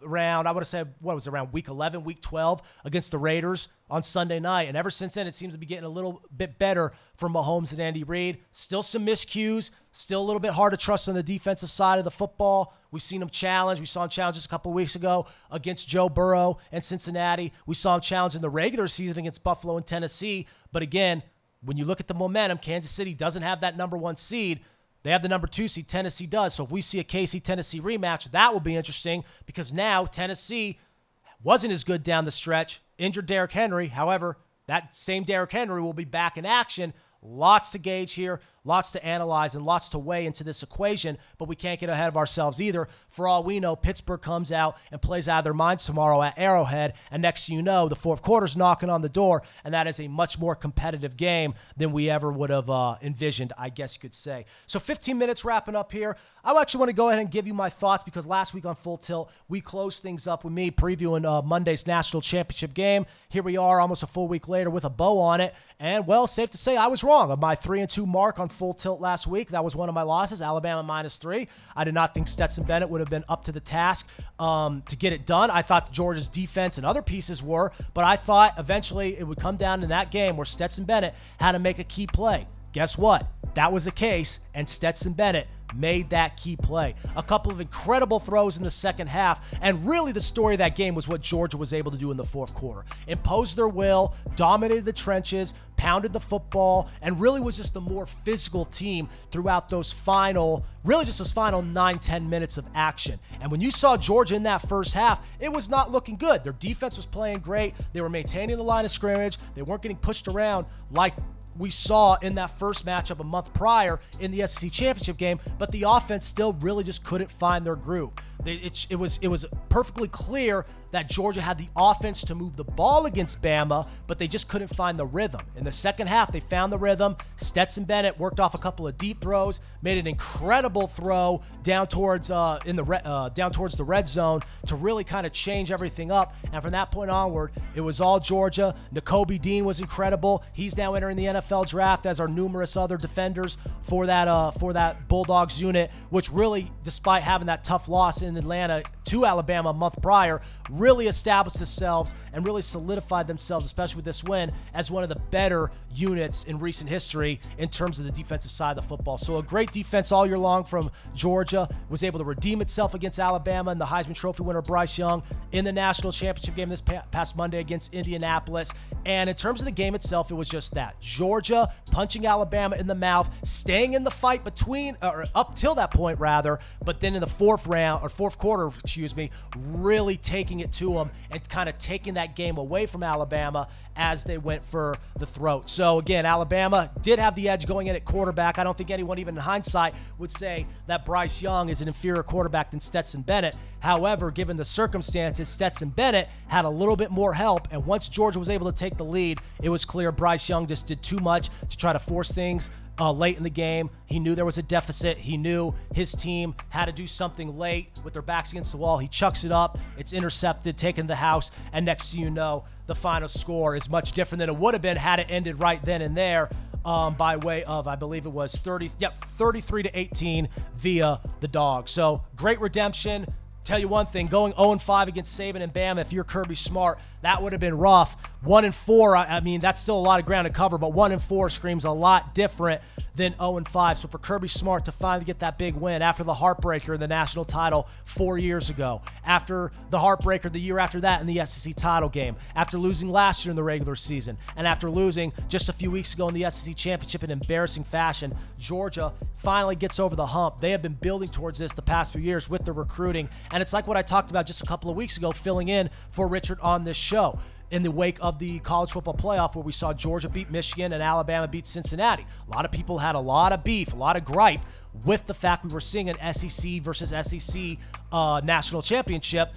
around, I would have said, around week 11, week 12 against the Raiders on Sunday night. And ever since then, it seems to be getting a little bit better for Mahomes and Andy Reid. Still some miscues, still a little bit hard to trust on the defensive side of the football. We've seen him challenge. We saw him challenge just a couple of weeks ago against Joe Burrow and Cincinnati. We saw him challenge in the regular season against Buffalo and Tennessee. But again, when you look at the momentum, Kansas City doesn't have that number 1 seed. They have the number 2 seed. Tennessee does. So if we see a KC-Tennessee rematch, that will be interesting, because now Tennessee wasn't as good down the stretch. Injured Derrick Henry. However, that same Derrick Henry will be back in action. Lots to gauge here, lots to analyze, and lots to weigh into this equation, but we can't get ahead of ourselves either. For all we know, Pittsburgh comes out and plays out of their minds tomorrow at Arrowhead, and next thing you know, the fourth quarter's knocking on the door, and that is a much more competitive game than we ever would have envisioned, I guess you could say. So 15 minutes wrapping up here. I actually want to go ahead and give you my thoughts, because last week on Full Tilt, we closed things up with me previewing Monday's national championship game. Here we are almost a full week later with a bow on it, and, well, safe to say I was wrong. On my 3-2 mark on Full Tilt last week, that was one of my losses, Alabama -3. I did not think Stetson Bennett would have been up to the task to get it done. I thought Georgia's defense and other pieces were, but I thought eventually it would come down in that game where Stetson Bennett had to make a key play. Guess what? That was the case, and Stetson Bennett made that key play. A couple of incredible throws in the second half, and really the story of that game was what Georgia was able to do in the fourth quarter. Imposed their will, dominated the trenches, pounded the football, and really was just the more physical team throughout those final 9-10 minutes of action. And when you saw Georgia in that first half, it was not looking good. Their defense was playing great. They were maintaining the line of scrimmage. They weren't getting pushed around like we saw in that first matchup a month prior in the SEC championship game, but the offense still really just couldn't find their groove. It was perfectly clear that Georgia had the offense to move the ball against Bama, but they just couldn't find the rhythm. In the second half, they found the rhythm. Stetson Bennett worked off a couple of deep throws, made an incredible throw down towards the red zone to really kind of change everything up. And from that point onward, it was all Georgia. Nakobe Dean was incredible. He's now entering the NFL draft, as are numerous other defenders for that Bulldogs unit, which really, despite having that tough loss in Atlanta to Alabama a month prior, really established themselves and really solidified themselves, especially with this win, as one of the better units in recent history in terms of the defensive side of the football. So a great defense all year long from Georgia, was able to redeem itself against Alabama and the Heisman Trophy winner Bryce Young in the national championship game this past Monday against Indianapolis. And in terms of the game itself, it was just that. Georgia punching Alabama in the mouth, staying in the fight up till that point rather, but then in the fourth quarter, really taking it to them and kind of taking that game away from Alabama as they went for the throat. So again, Alabama did have the edge going in at quarterback. I don't think anyone, even in hindsight, would say that Bryce Young is an inferior quarterback than Stetson Bennett. However, given the circumstances, Stetson Bennett had a little bit more help, and once Georgia was able to take the lead, it was clear Bryce Young just did too much to try to force things late in the game. He knew there was a deficit. He knew his team had to do something late with their backs against the wall. He chucks it up. It's intercepted, taken to the house, and next thing you know, the final score is much different than it would have been had it ended right then and there. By way of, I believe it was 33-18 via the Dogs. So great redemption. Tell you one thing, going 0-5 against Saban and Bama, if you're Kirby Smart, that would have been rough. 1-4, I mean, that's still a lot of ground to cover, but 1-4 screams a lot different than 0-5. So for Kirby Smart to finally get that big win after the heartbreaker in the national title 4 years ago, after the heartbreaker the year after that in the SEC title game, after losing last year in the regular season, and after losing just a few weeks ago in the SEC championship in embarrassing fashion, Georgia finally gets over the hump. They have been building towards this the past few years with the recruiting, and it's like what I talked about just a couple of weeks ago, filling in for Richard on this show. In the wake of the college football playoff where we saw Georgia beat Michigan and Alabama beat Cincinnati. A lot of people had a lot of beef, a lot of gripe with the fact we were seeing an SEC versus SEC national championship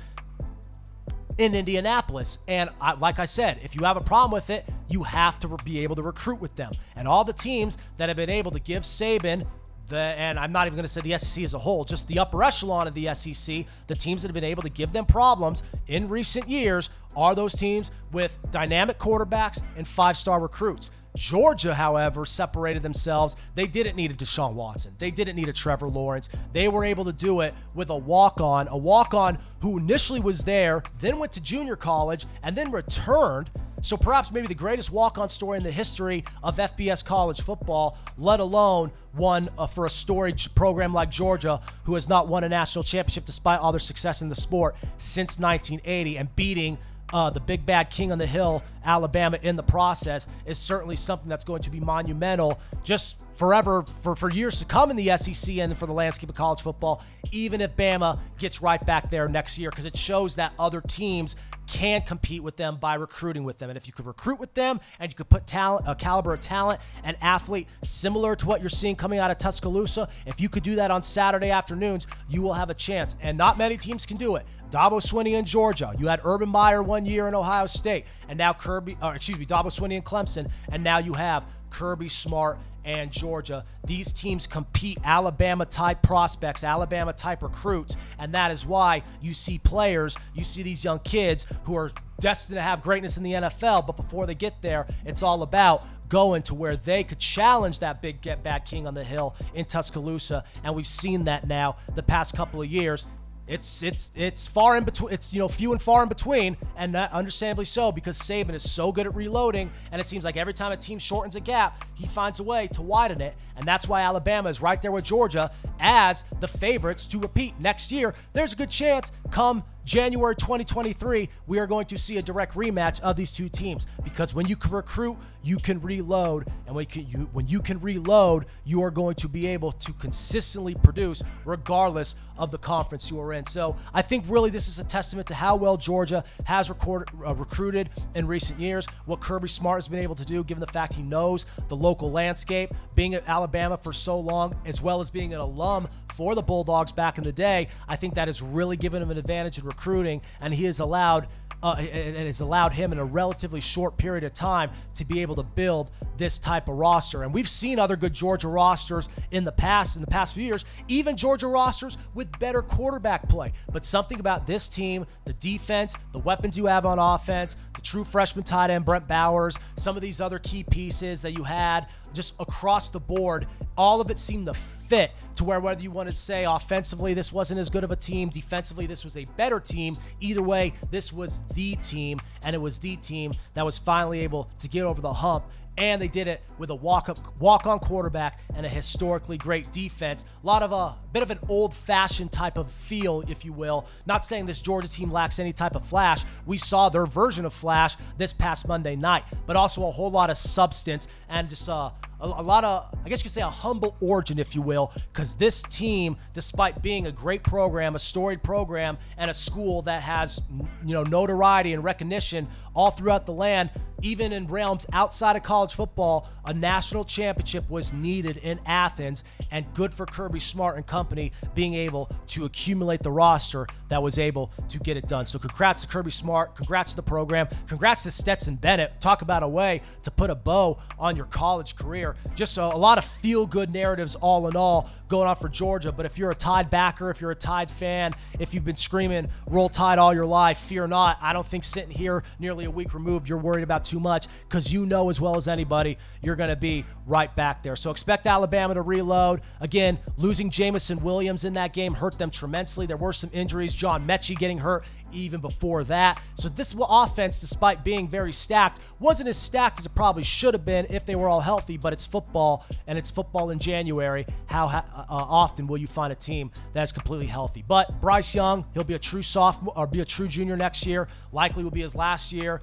in Indianapolis. And like I said, if you have a problem with it, you have to be able to recruit with them. And all the teams that have been able to give Saban and I'm not even going to say the SEC as a whole, just the upper echelon of the SEC, the teams that have been able to give them problems in recent years are those teams with dynamic quarterbacks and five-star recruits. Georgia, however, separated themselves. They didn't need a Deshaun Watson. They didn't need a Trevor Lawrence. They were able to do it with a walk-on who initially was there, then went to junior college, and then returned. So perhaps maybe the greatest walk-on story in the history of FBS college football, let alone one for a storied program like Georgia, who has not won a national championship despite all their success in the sport since 1980, and beating the big bad king on the hill, Alabama, in the process, is certainly something that's going to be monumental just forever, for years to come in the SEC and for the landscape of college football, even if Bama gets right back there next year, because it shows that other teams can compete with them by recruiting with them. And if you could recruit with them and you could put talent, a caliber of talent and athlete similar to what you're seeing coming out of Tuscaloosa, if you could do that on Saturday afternoons, you will have a chance. And not many teams can do it. Dabo Swinney in Georgia. You had Urban Meyer 1 year in Ohio State, and now Dabo Swinney in Clemson, and now you have Kirby Smart and Georgia. These teams compete Alabama-type prospects, Alabama-type recruits, and that is why you see players, you see these young kids who are destined to have greatness in the NFL, but before they get there, it's all about going to where they could challenge that big bad king on the hill in Tuscaloosa, and we've seen that now the past couple of years. It's far in between. It's few and far in between, and understandably so, because Saban is so good at reloading, and it seems like every time a team shortens a gap, he finds a way to widen it, and that's why Alabama is right there with Georgia as the favorites to repeat next year. There's a good chance come January 2023, we are going to see a direct rematch of these two teams, because when you can recruit, you can reload, and when you can reload, you are going to be able to consistently produce regardless of the conference you are in. So I think really this is a testament to how well Georgia has recruited in recent years, what Kirby Smart has been able to do given the fact he knows the local landscape, being at Alabama for so long, as well as being an alum for the Bulldogs back in the day. I think that has really given him an advantage in recruiting, and he has allowed him in a relatively short period of time to be able to build this type of roster. And we've seen other good Georgia rosters in the past few years, even Georgia rosters with better quarterback play. But something about this team, the defense, the weapons you have on offense, the true freshman tight end Brent Bowers, some of these other key pieces that you had just across the board, all of it seemed to fit to whether you want to say offensively this wasn't as good of a team, defensively this was a better team, either way, this was the team, and it was the team that was finally able to get over the hump. And they did it with a walk-on quarterback and a historically great defense. A bit of an old-fashioned type of feel, if you will. Not saying this Georgia team lacks any type of flash. We saw their version of flash this past Monday night, but also a whole lot of substance and just a lot of, I guess you could say, a humble origin, if you will, because this team, despite being a great program, a storied program, and a school that has notoriety and recognition all throughout the land, even in realms outside of college football, a national championship was needed in Athens, and good for Kirby Smart and company being able to accumulate the roster that was able to get it done. So congrats to Kirby Smart, congrats to the program, congrats to Stetson Bennett. Talk about a way to put a bow on your college career. Just a lot of feel-good narratives all in all going on for Georgia. But if you're a Tide backer, if you're a Tide fan, if you've been screaming Roll Tide all your life, fear not. I don't think sitting here nearly a week removed you're worried about too much, because you know as well as anybody you're going to be right back there. So expect Alabama to reload. Again, losing Jamison Williams in that game hurt them tremendously. There were some injuries. John Mechie getting hurt even before that. So this offense, despite being very stacked, wasn't as stacked as it probably should have been if they were all healthy, but it's football, and it's football in January. How often will you find a team that's completely healthy? But Bryce Young, he'll be a true sophomore or be a true junior next year. Likely will be his last year.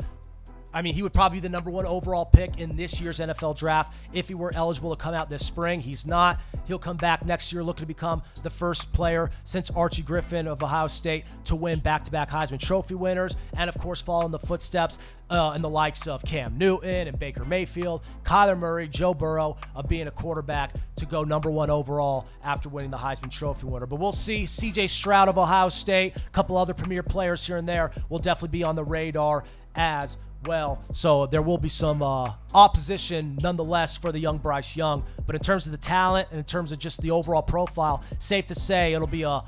I mean, he would probably be the #1 overall pick in this year's NFL draft if he were eligible to come out this spring. He's not. He'll come back next year looking to become the first player since Archie Griffin of Ohio State to win back-to-back Heisman Trophy winners, and of course follow in the footsteps and the likes of Cam Newton and Baker Mayfield, Kyler Murray, Joe Burrow, of being a quarterback to go #1 overall after winning the Heisman Trophy winner. But we'll see. CJ Stroud of Ohio State, a couple other premier players here and there will definitely be on the radar as well. So there will be some opposition nonetheless for the young Bryce Young. But in terms of the talent and in terms of just the overall profile, safe to say it'll be a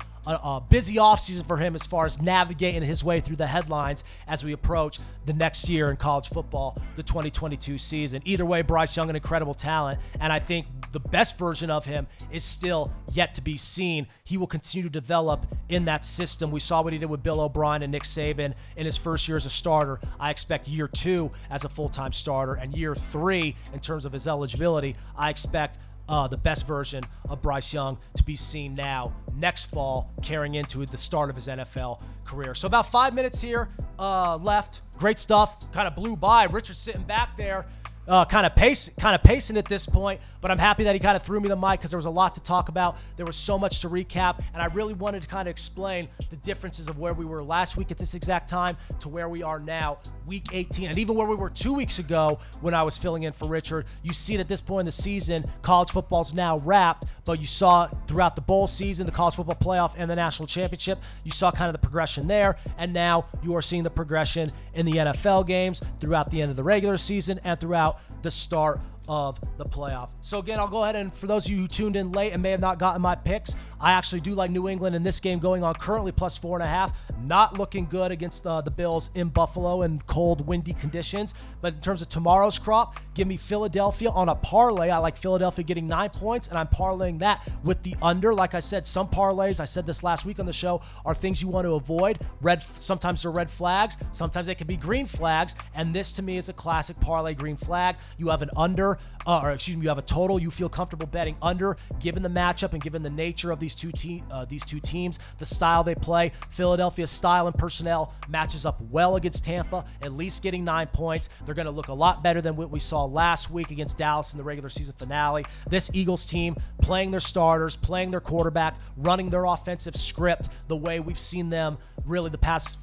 busy offseason for him as far as navigating his way through the headlines as we approach the next year in college football, the 2022 season. Either way, Bryce Young, an incredible talent, and I think the best version of him is still yet to be seen. He will continue to develop in that system. We saw what he did with Bill O'Brien and Nick Saban in his first year as a starter. I expect year 2 as a full-time starter, and year 3 in terms of his eligibility, I expect the best version of Bryce Young to be seen now next fall, carrying into the start of his NFL career. So about 5 minutes here left. Great stuff. Kind of blew by. Richard's sitting back there, kind of pacing at this point, but I'm happy that he kind of threw me the mic because there was a lot to talk about. There was so much to recap, and I really wanted to kind of explain the differences of where we were last week at this exact time to where we are now, week 18, and even where we were 2 weeks ago when I was filling in for Richard. You see it at this point in the season, college football's now wrapped, but you saw throughout the bowl season, the college football playoff, and the national championship, you saw kind of the progression there, and now you are seeing the progression in the NFL games throughout the end of the regular season and throughout the start of the playoff. So again, I'll go ahead and for those of you who tuned in late and may have not gotten my picks, I actually do like New England in this game going on currently plus 4.5. Not looking good against the Bills in Buffalo in cold, windy conditions. But in terms of tomorrow's crop, give me Philadelphia on a parlay. I like Philadelphia getting 9 points, and I'm parlaying that with the under. Like I said, some parlays, I said this last week on the show, are things you want to avoid. Sometimes they're red flags. Sometimes they can be green flags. And this to me is a classic parlay green flag. You have an under, you have a total you feel comfortable betting under, given the matchup and given the nature of these two teams, the style they play. Philadelphia's style and personnel matches up well against Tampa, at least getting 9 points. They're going to look a lot better than what we saw last week against Dallas in the regular season finale. This Eagles team playing their starters, playing their quarterback, running their offensive script the way we've seen them really the past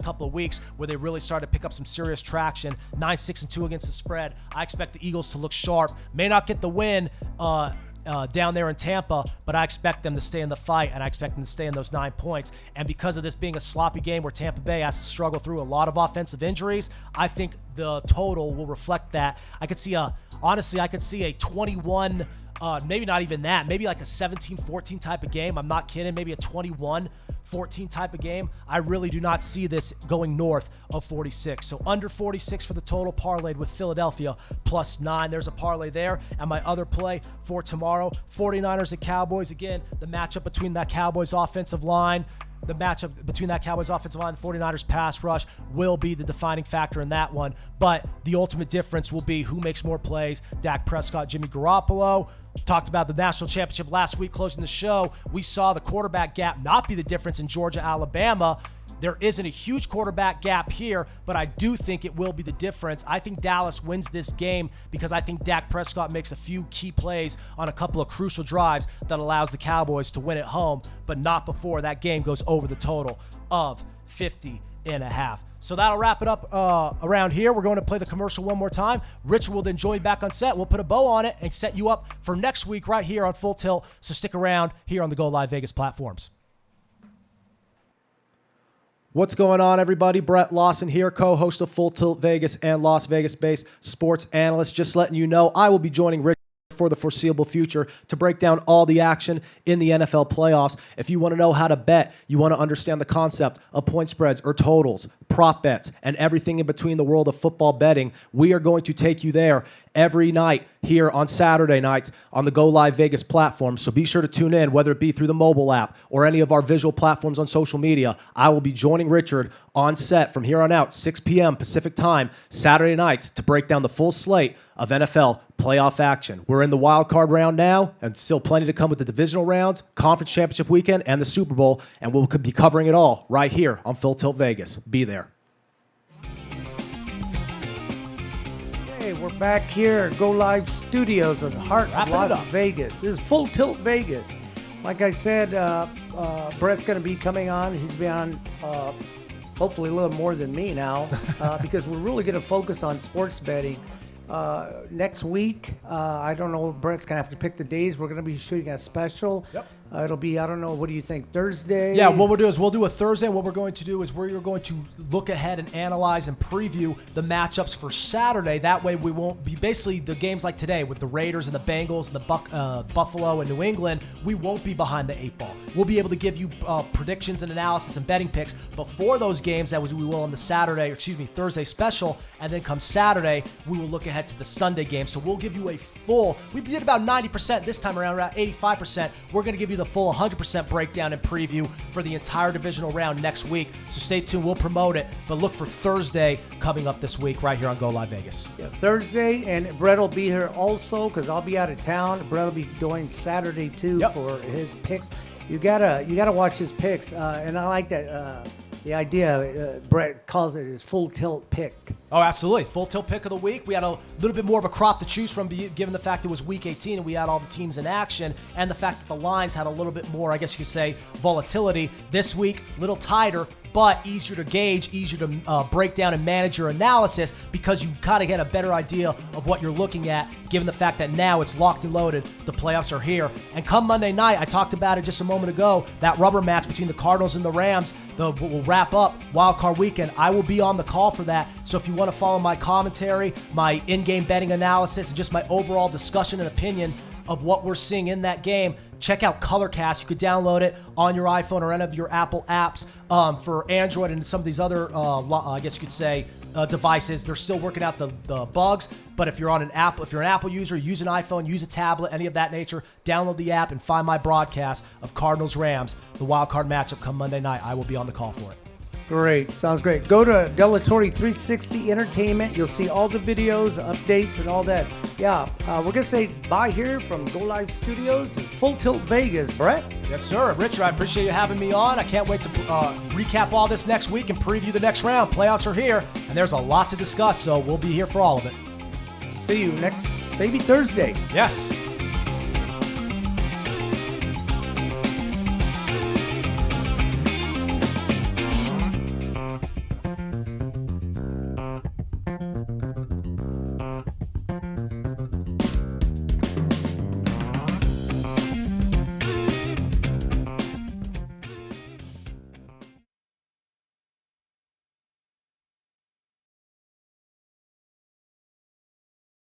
couple of weeks, where they really started to pick up some serious traction. 9-6-2 against the spread. I expect the Eagles to look sharp. May not get the win down there in Tampa, but I expect them to stay in the fight, and I expect them to stay in those 9 points. And because of this being a sloppy game where Tampa Bay has to struggle through a lot of offensive injuries, I think the total will reflect that. I could see a 21, maybe not even that, maybe like a 17-14 type of game. I'm not kidding. Maybe a 21-14 type of game. I really do not see this going north of 46. So under 46 for the total, parlayed with Philadelphia plus 9. There's a parlay there. And my other play for tomorrow, 49ers and Cowboys. Again, the matchup between that Cowboys offensive line, the 49ers pass rush will be the defining factor in that one. But the ultimate difference will be who makes more plays, Dak Prescott, Jimmy Garoppolo. Talked about the national championship last week closing the show. We saw the quarterback gap not be the difference in Georgia, Alabama. There isn't a huge quarterback gap here, but I do think it will be the difference. I think Dallas wins this game because I think Dak Prescott makes a few key plays on a couple of crucial drives that allows the Cowboys to win at home, but not before that game goes over the total of 50.5. So that'll wrap it up around here. We're going to play the commercial one more time. Richard will then join me back on set. We'll put a bow on it and set you up for next week right here on Full Tilt. So stick around here on the Go Live Vegas platforms. What's going on, everybody? Brett Lawson here, co-host of Full Tilt Vegas and Las Vegas-based sports analyst. Just letting you know, I will be joining Richard for the foreseeable future to break down all the action in the NFL playoffs. If you want to know how to bet, you want to understand the concept of point spreads or totals, prop bets, and everything in between the world of football betting, we are going to take you there every night here on Saturday nights on the Go Live Vegas platform. So be sure to tune in, whether it be through the mobile app or any of our visual platforms on social media. I will be joining Richard on set from here on out, 6 p.m. Pacific time, Saturday nights, to break down the full slate of NFL playoff action. We're in the wild card round now, and still plenty to come with the divisional rounds, conference championship weekend, and the Super Bowl, and we'll be covering it all right here on Full Tilt Vegas. Be there. Hey, we're back here at Go Live Studios in the heart of Las Vegas. This is Full Tilt Vegas. Like I said, Brett's going to be coming on. He's been on hopefully a little more than me now because we're really going to focus on sports betting. Next week, I don't know, Brett's going to have to pick the days. We're going to be shooting a special. Yep. It'll be, I don't know, what do you think, Thursday? Yeah, what we'll do is we'll do a Thursday, and what we're going to do is we're going to look ahead and analyze and preview the matchups for Saturday. That way we won't be, basically the games like today with the Raiders and the Bengals and the Buffalo and New England, we won't be behind the 8 ball. We'll be able to give you predictions and analysis and betting picks before those games, that we will on the Thursday special, and then come Saturday, we will look ahead to the Sunday game. So we'll give you a full, we did about 90% this time around 85%. We're going to give you the full 100% breakdown and preview for the entire divisional round next week. So stay tuned. We'll promote it, but look for Thursday coming up this week right here on Go Live Vegas. Yeah, Thursday, and Brett will be here also because I'll be out of town. Brett will be going Saturday too for his picks. You gotta watch his picks, and I like that. The idea, Brett calls it his full tilt pick. Oh, absolutely. Full tilt pick of the week. We had a little bit more of a crop to choose from given the fact it was week 18 and we had all the teams in action, and the fact that the lines had a little bit more, I guess you could say, volatility. This week, a little tighter, but easier to gauge, easier to break down and manage your analysis because you kind of get a better idea of what you're looking at, given the fact that now it's locked and loaded. The playoffs are here. And come Monday night, I talked about it just a moment ago, that rubber match between the Cardinals and the Rams, will wrap up Wild Card Weekend. I will be on the call for that. So if you want to follow my commentary, my in-game betting analysis, and just my overall discussion and opinion of what we're seeing in that game, check out Colorcast. You could download it on your iPhone or any of your Apple apps. For Android and some of these other, I guess you could say, devices, they're still working out the bugs. But if you're on an Apple, if you're an Apple user, use an iPhone, use a tablet, any of that nature, download the app and find my broadcast of Cardinals Rams, the wild card matchup come Monday night. I will be on the call for it. Great. Sounds great. Go to Delatorre 360 Entertainment. You'll see all the videos, updates, and all that. Yeah, we're going to say bye here from Go Live Studios. It's Full Tilt Vegas, Brett. Yes, sir. Richard, I appreciate you having me on. I can't wait to recap all this next week and preview the next round. Playoffs are here, and there's a lot to discuss, so we'll be here for all of it. See you next, maybe Thursday. Yes.